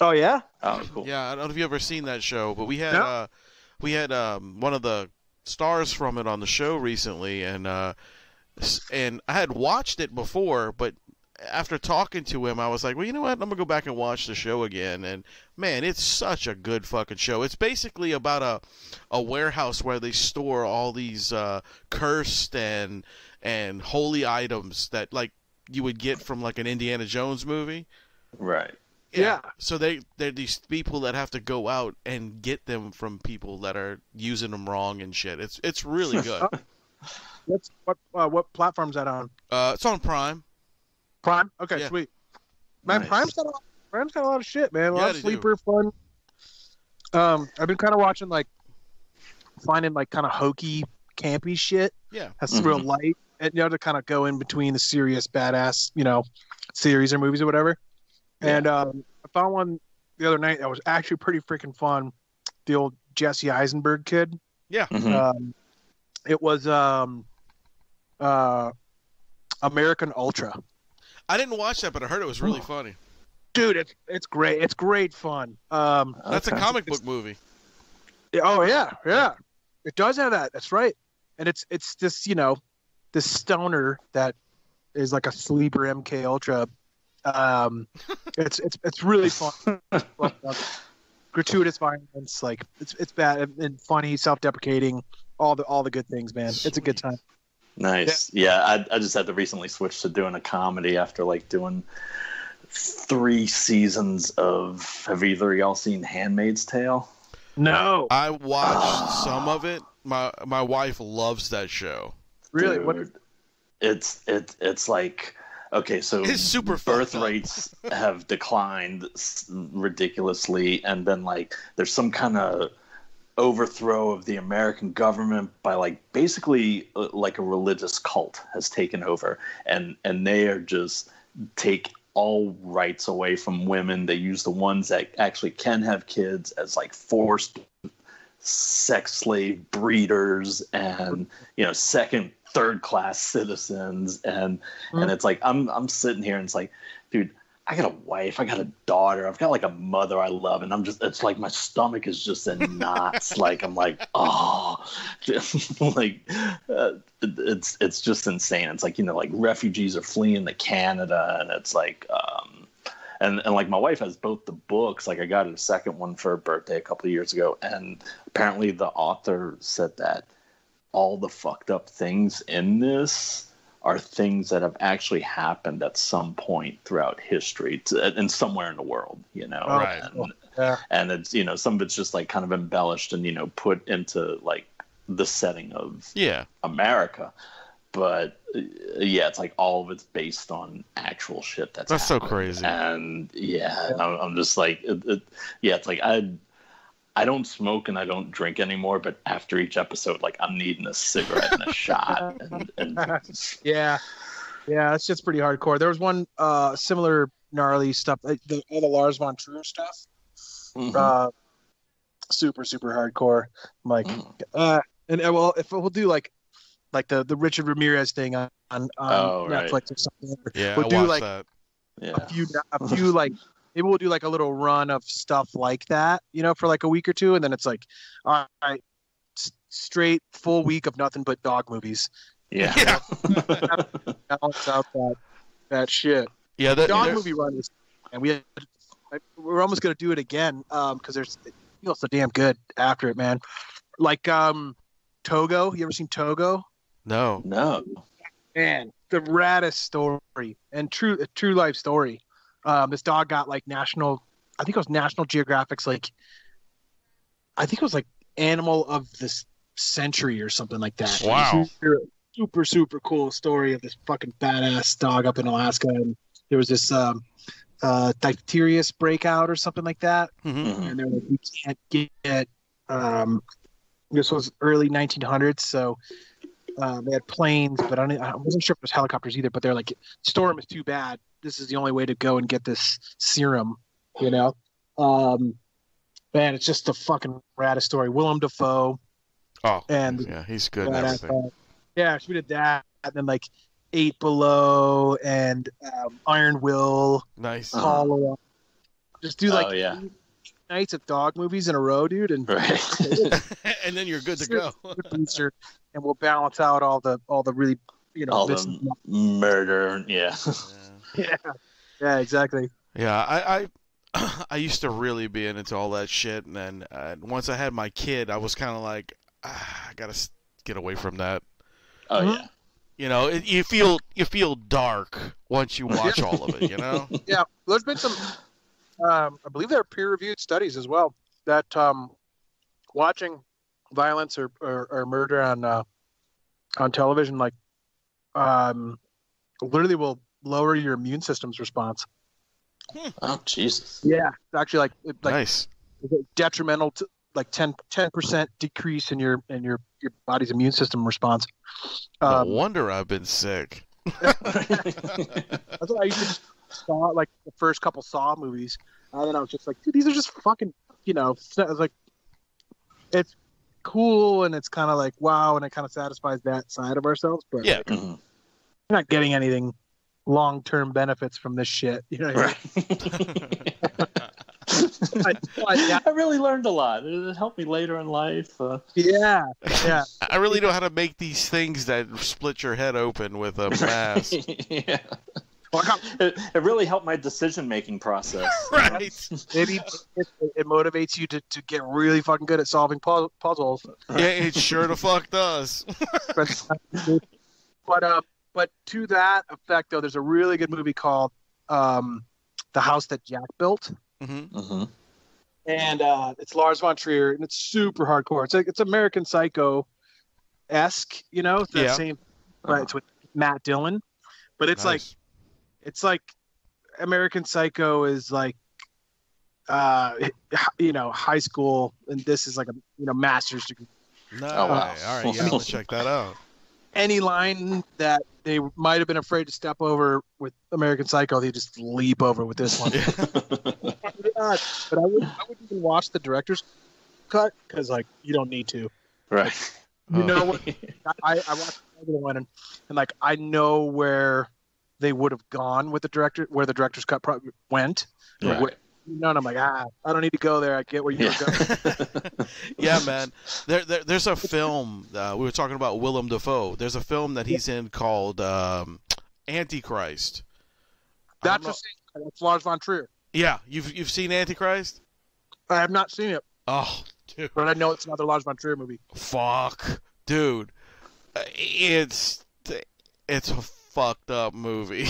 Oh yeah? Oh, cool. Yeah, I don't know if you ever seen that show, but we had one of the stars from it on the show recently, and I had watched it before, but after talking to him, I was like, well, you know what? I'm gonna go back and watch the show again. And man, it's such a good fucking show. It's basically about a warehouse where they store all these cursed and holy items that like you would get from like an Indiana Jones movie. Right. Yeah. So they're these people that have to go out and get them from people that are using them wrong and shit. It's really good. What platform's that on? It's on Prime. Prime? Okay, Yeah. sweet. Man, Nice. Prime's got a lot of shit, man. A lot of they do. sleeper fun. I've been kind of watching finding kind of hokey, campy shit. Yeah. That's real light, and to kind of go in between the serious, badass, series or movies or whatever. Yeah. And I found one the other night that was actually pretty freaking fun. The old Jesse Eisenberg kid. Yeah. Mhm. It was American Ultra. I didn't watch that, but I heard it was really funny. Dude, it's great. It's great fun. That's a Okay. comic book movie. Oh yeah. It does have that. That's right. And it's this this stoner that is like a sleeper MK Ultra. It's really fun. Gratuitous violence, like it's bad and funny, self-deprecating, all the good things, man. It's a good time. Nice. Yeah, I just had to recently switch to doing a comedy after doing 3 seasons of. Have either of y'all seen *Handmaid's Tale*? No, I watched some of it. My wife loves that show. really. Dude, What? it's like, okay, so It's super birth fucked up. rates have declined ridiculously, and then there's some kind of overthrow of the American government by basically a religious cult has taken over, and they are just take all rights away from women. They use the ones that actually can have kids as forced sex slave breeders and second, third class citizens, and it's I'm sitting here and it's dude, I got a wife, I got a daughter, I've got a mother I love, and it's my stomach is just in knots. I'm it's just insane. It's refugees are fleeing to Canada, and it's and my wife has both the books. I got her a second one for her birthday a couple of years ago, and apparently the author said that all the fucked up things in this are things that have actually happened at some point throughout history and somewhere in the world, Right. And it's some of it's just kind of embellished and put into the setting of America, but it's all of it's based on actual shit that's so happened. crazy. And I'm just I don't smoke and I don't drink anymore, but after each episode, I'm needing a cigarette and a shot. And Yeah, it's just pretty hardcore. There was one similar gnarly stuff, all the Lars von Trier stuff. Super, super hardcore. I'm if we'll do the Richard Ramirez thing on Netflix or something, Yeah, we'll I do watched that. a few maybe we'll do a little run of stuff like that, for a week or two, and then it's all right, straight full week of nothing but dog movies. Yeah. Balance out that shit. Yeah, Dog movie run is, and we're almost gonna do it again because it feels so damn good after it, man. Togo. You ever seen Togo? No. Man, the raddest story and true life story. This dog got like I think it was National Geographic's like, I think it was like Animal of the Century or something like that. Wow. Super, super cool story of this fucking badass dog up in Alaska. And there was this diphtherius breakout or something like that. Mm-hmm. And they're like, we can't get this was early 1900s, so they had planes, but I wasn't sure if it was helicopters either. But they're like, storm is too bad. This is the only way to go and get this serum, you know. Man, it's just a fucking raddest story. Willem Dafoe. Oh, and yeah, he's good and everything. Yeah, she did that, and then like 8 Below and Iron Will. Nice. Follow up. Just do like 8 nights of dog movies in a row, dude, and and then you're good to go. And we'll balance out all the really, you know, all the murder. Yeah. Yeah, exactly. Yeah, I used to really be into all that shit, and then once I had my kid, I was kind of like, I gotta get away from that. Oh yeah. You know, you feel dark once you watch all of it. You know. Yeah, there's been some. I believe there are peer-reviewed studies as well that watching violence or murder on television, like, literally will lower your immune system's response. Oh Jesus! Yeah, it's actually like nice. Detrimental to like 10% decrease in your body's immune system response. No wonder I've been sick. That's what I used to saw like the first couple Saw movies, and then I was just like, dude, these are just fucking, you know. I was like, it's cool and it's kind of like wow, and it kind of satisfies that side of ourselves, but yeah, like, you're not getting anything long-term benefits from this shit, you know what I mean? I really learned a lot. It helped me later in life. Yeah. I really know how to make these things that split your head open with a mask. Yeah. It really helped my decision-making process. Right. Maybe it motivates you to get really fucking good at solving puzzles. Yeah, it sure the fuck does. But to that effect, though, there's a really good movie called The House That Jack Built. Mm-hmm. Mm-hmm. And it's Lars von Trier, and it's super hardcore. It's American Psycho-esque, you know, that same, but it's with Matt Dillon. But it's nice. It's like American Psycho is like, you know, high school, and this is like a master's degree. No, all right, yeah, I'm gonna check that out. Any line that they might have been afraid to step over with American Psycho, they just leap over with this one. But I wouldn't even watch the director's cut because, like, you don't need to. Right. You know what? I watched the other one, and like I know where they would have gone with the director, where the director's cut probably went. Right. Like, and I'm like, I don't need to go there. I get where you're going. Yeah, man. There's a film. We were talking about Willem Dafoe. There's a film that he's in called Antichrist. That's Lars von Trier. Yeah, you've seen Antichrist? I have not seen it. Oh, dude. But I know it's another Lars von Trier movie. Fuck, dude. It's a fucked up movie.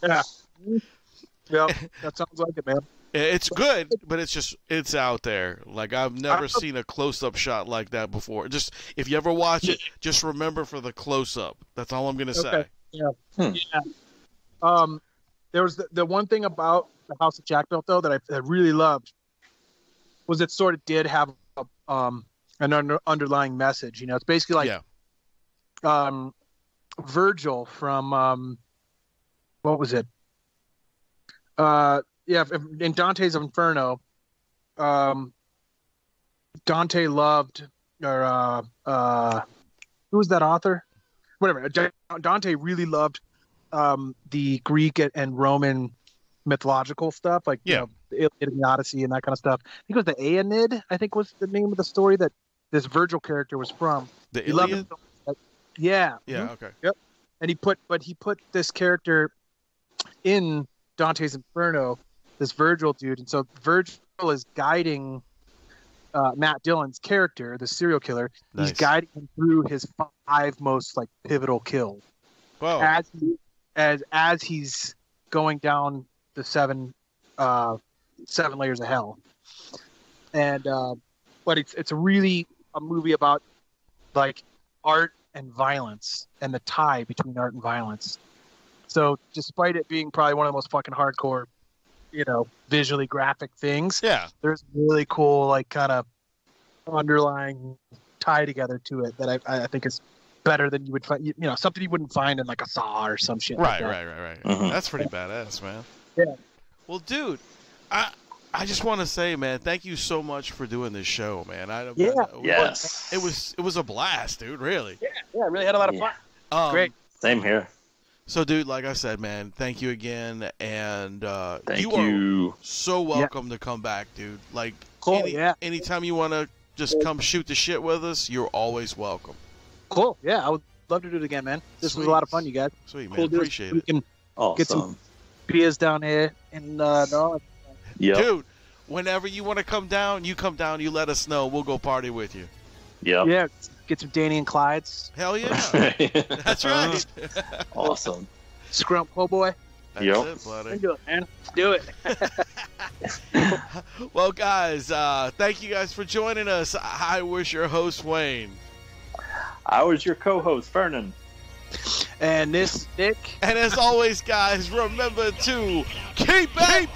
Yeah. Yeah, that sounds like it, man. It's good, but it's out there. Like, I've never seen a close-up shot like that before. Just, if you ever watch it, just remember for the close-up. That's all I'm going to say. Yeah. Yeah. There was the one thing about The House that Jack Built, though, that I really loved was it sort of did have an underlying message. You know, it's basically like Virgil from, what was it? In Dante's Inferno, Dante loved, or who was that author? Whatever. Dante really loved the Greek and Roman mythological stuff, like you know, the Iliad and the Odyssey and that kind of stuff. I think it was the Aeneid. I think was the name of the story that this Virgil character was from. The Iliad. Yeah. Yeah. Okay. Yep. And he put this character in Dante's Inferno, this Virgil dude, and so Virgil is guiding Matt Dillon's character, the serial killer. Nice. He's guiding him through his 5 most like pivotal kills. Whoa. as he's going down the seven layers of hell. And but it's really a movie about like art and violence and the tie between art and violence. So despite it being probably one of the most fucking hardcore, visually graphic things, there's really cool like kind of underlying tie together to it that I think is better than you would find, something you wouldn't find in like a Saw or some shit. Right. Mm-hmm. That's pretty badass, man. Yeah. Well, dude, I just want to say, man, thank you so much for doing this show, man. Yes. It was a blast, dude. Really. Yeah, I really had a lot of fun. Great. Same here. So, dude, like I said, man, thank you again, and Thank you are so welcome to come back, dude. Like, cool. Anytime you want to just come shoot the shit with us, you're always welcome. Cool. Yeah, I would love to do it again, man. This was a lot of fun, you guys. Sweet, man. Cool, Appreciate it. We can get some beers down here, and Dude, whenever you want to come down, you let us know. We'll go party with you. Yeah, get some Danny and Clyde's. Hell yeah. That's right. Awesome. Scrump po' boy. That's it, buddy. Do it, man. Do it. Well, guys, thank you guys for joining us. I was your host, Wayne. I was your co-host, Vernon. And this, Nick. And as always, guys, remember to keep it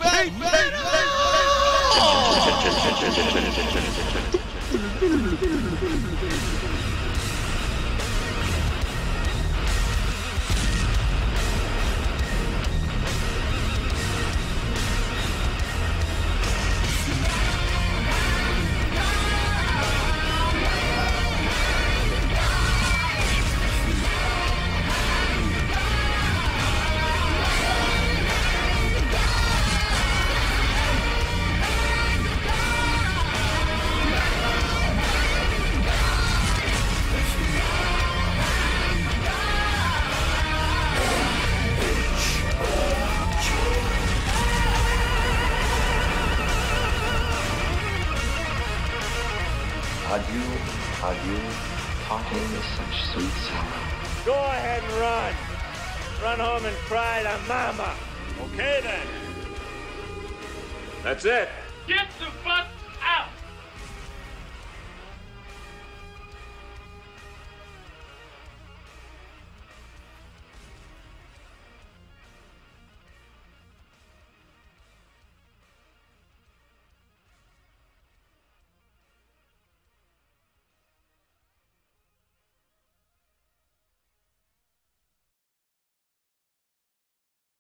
Adieu, parting with such sweet sorrow. Go ahead and run. Run home and cry to Mama. Okay then. That's it. Get the fuck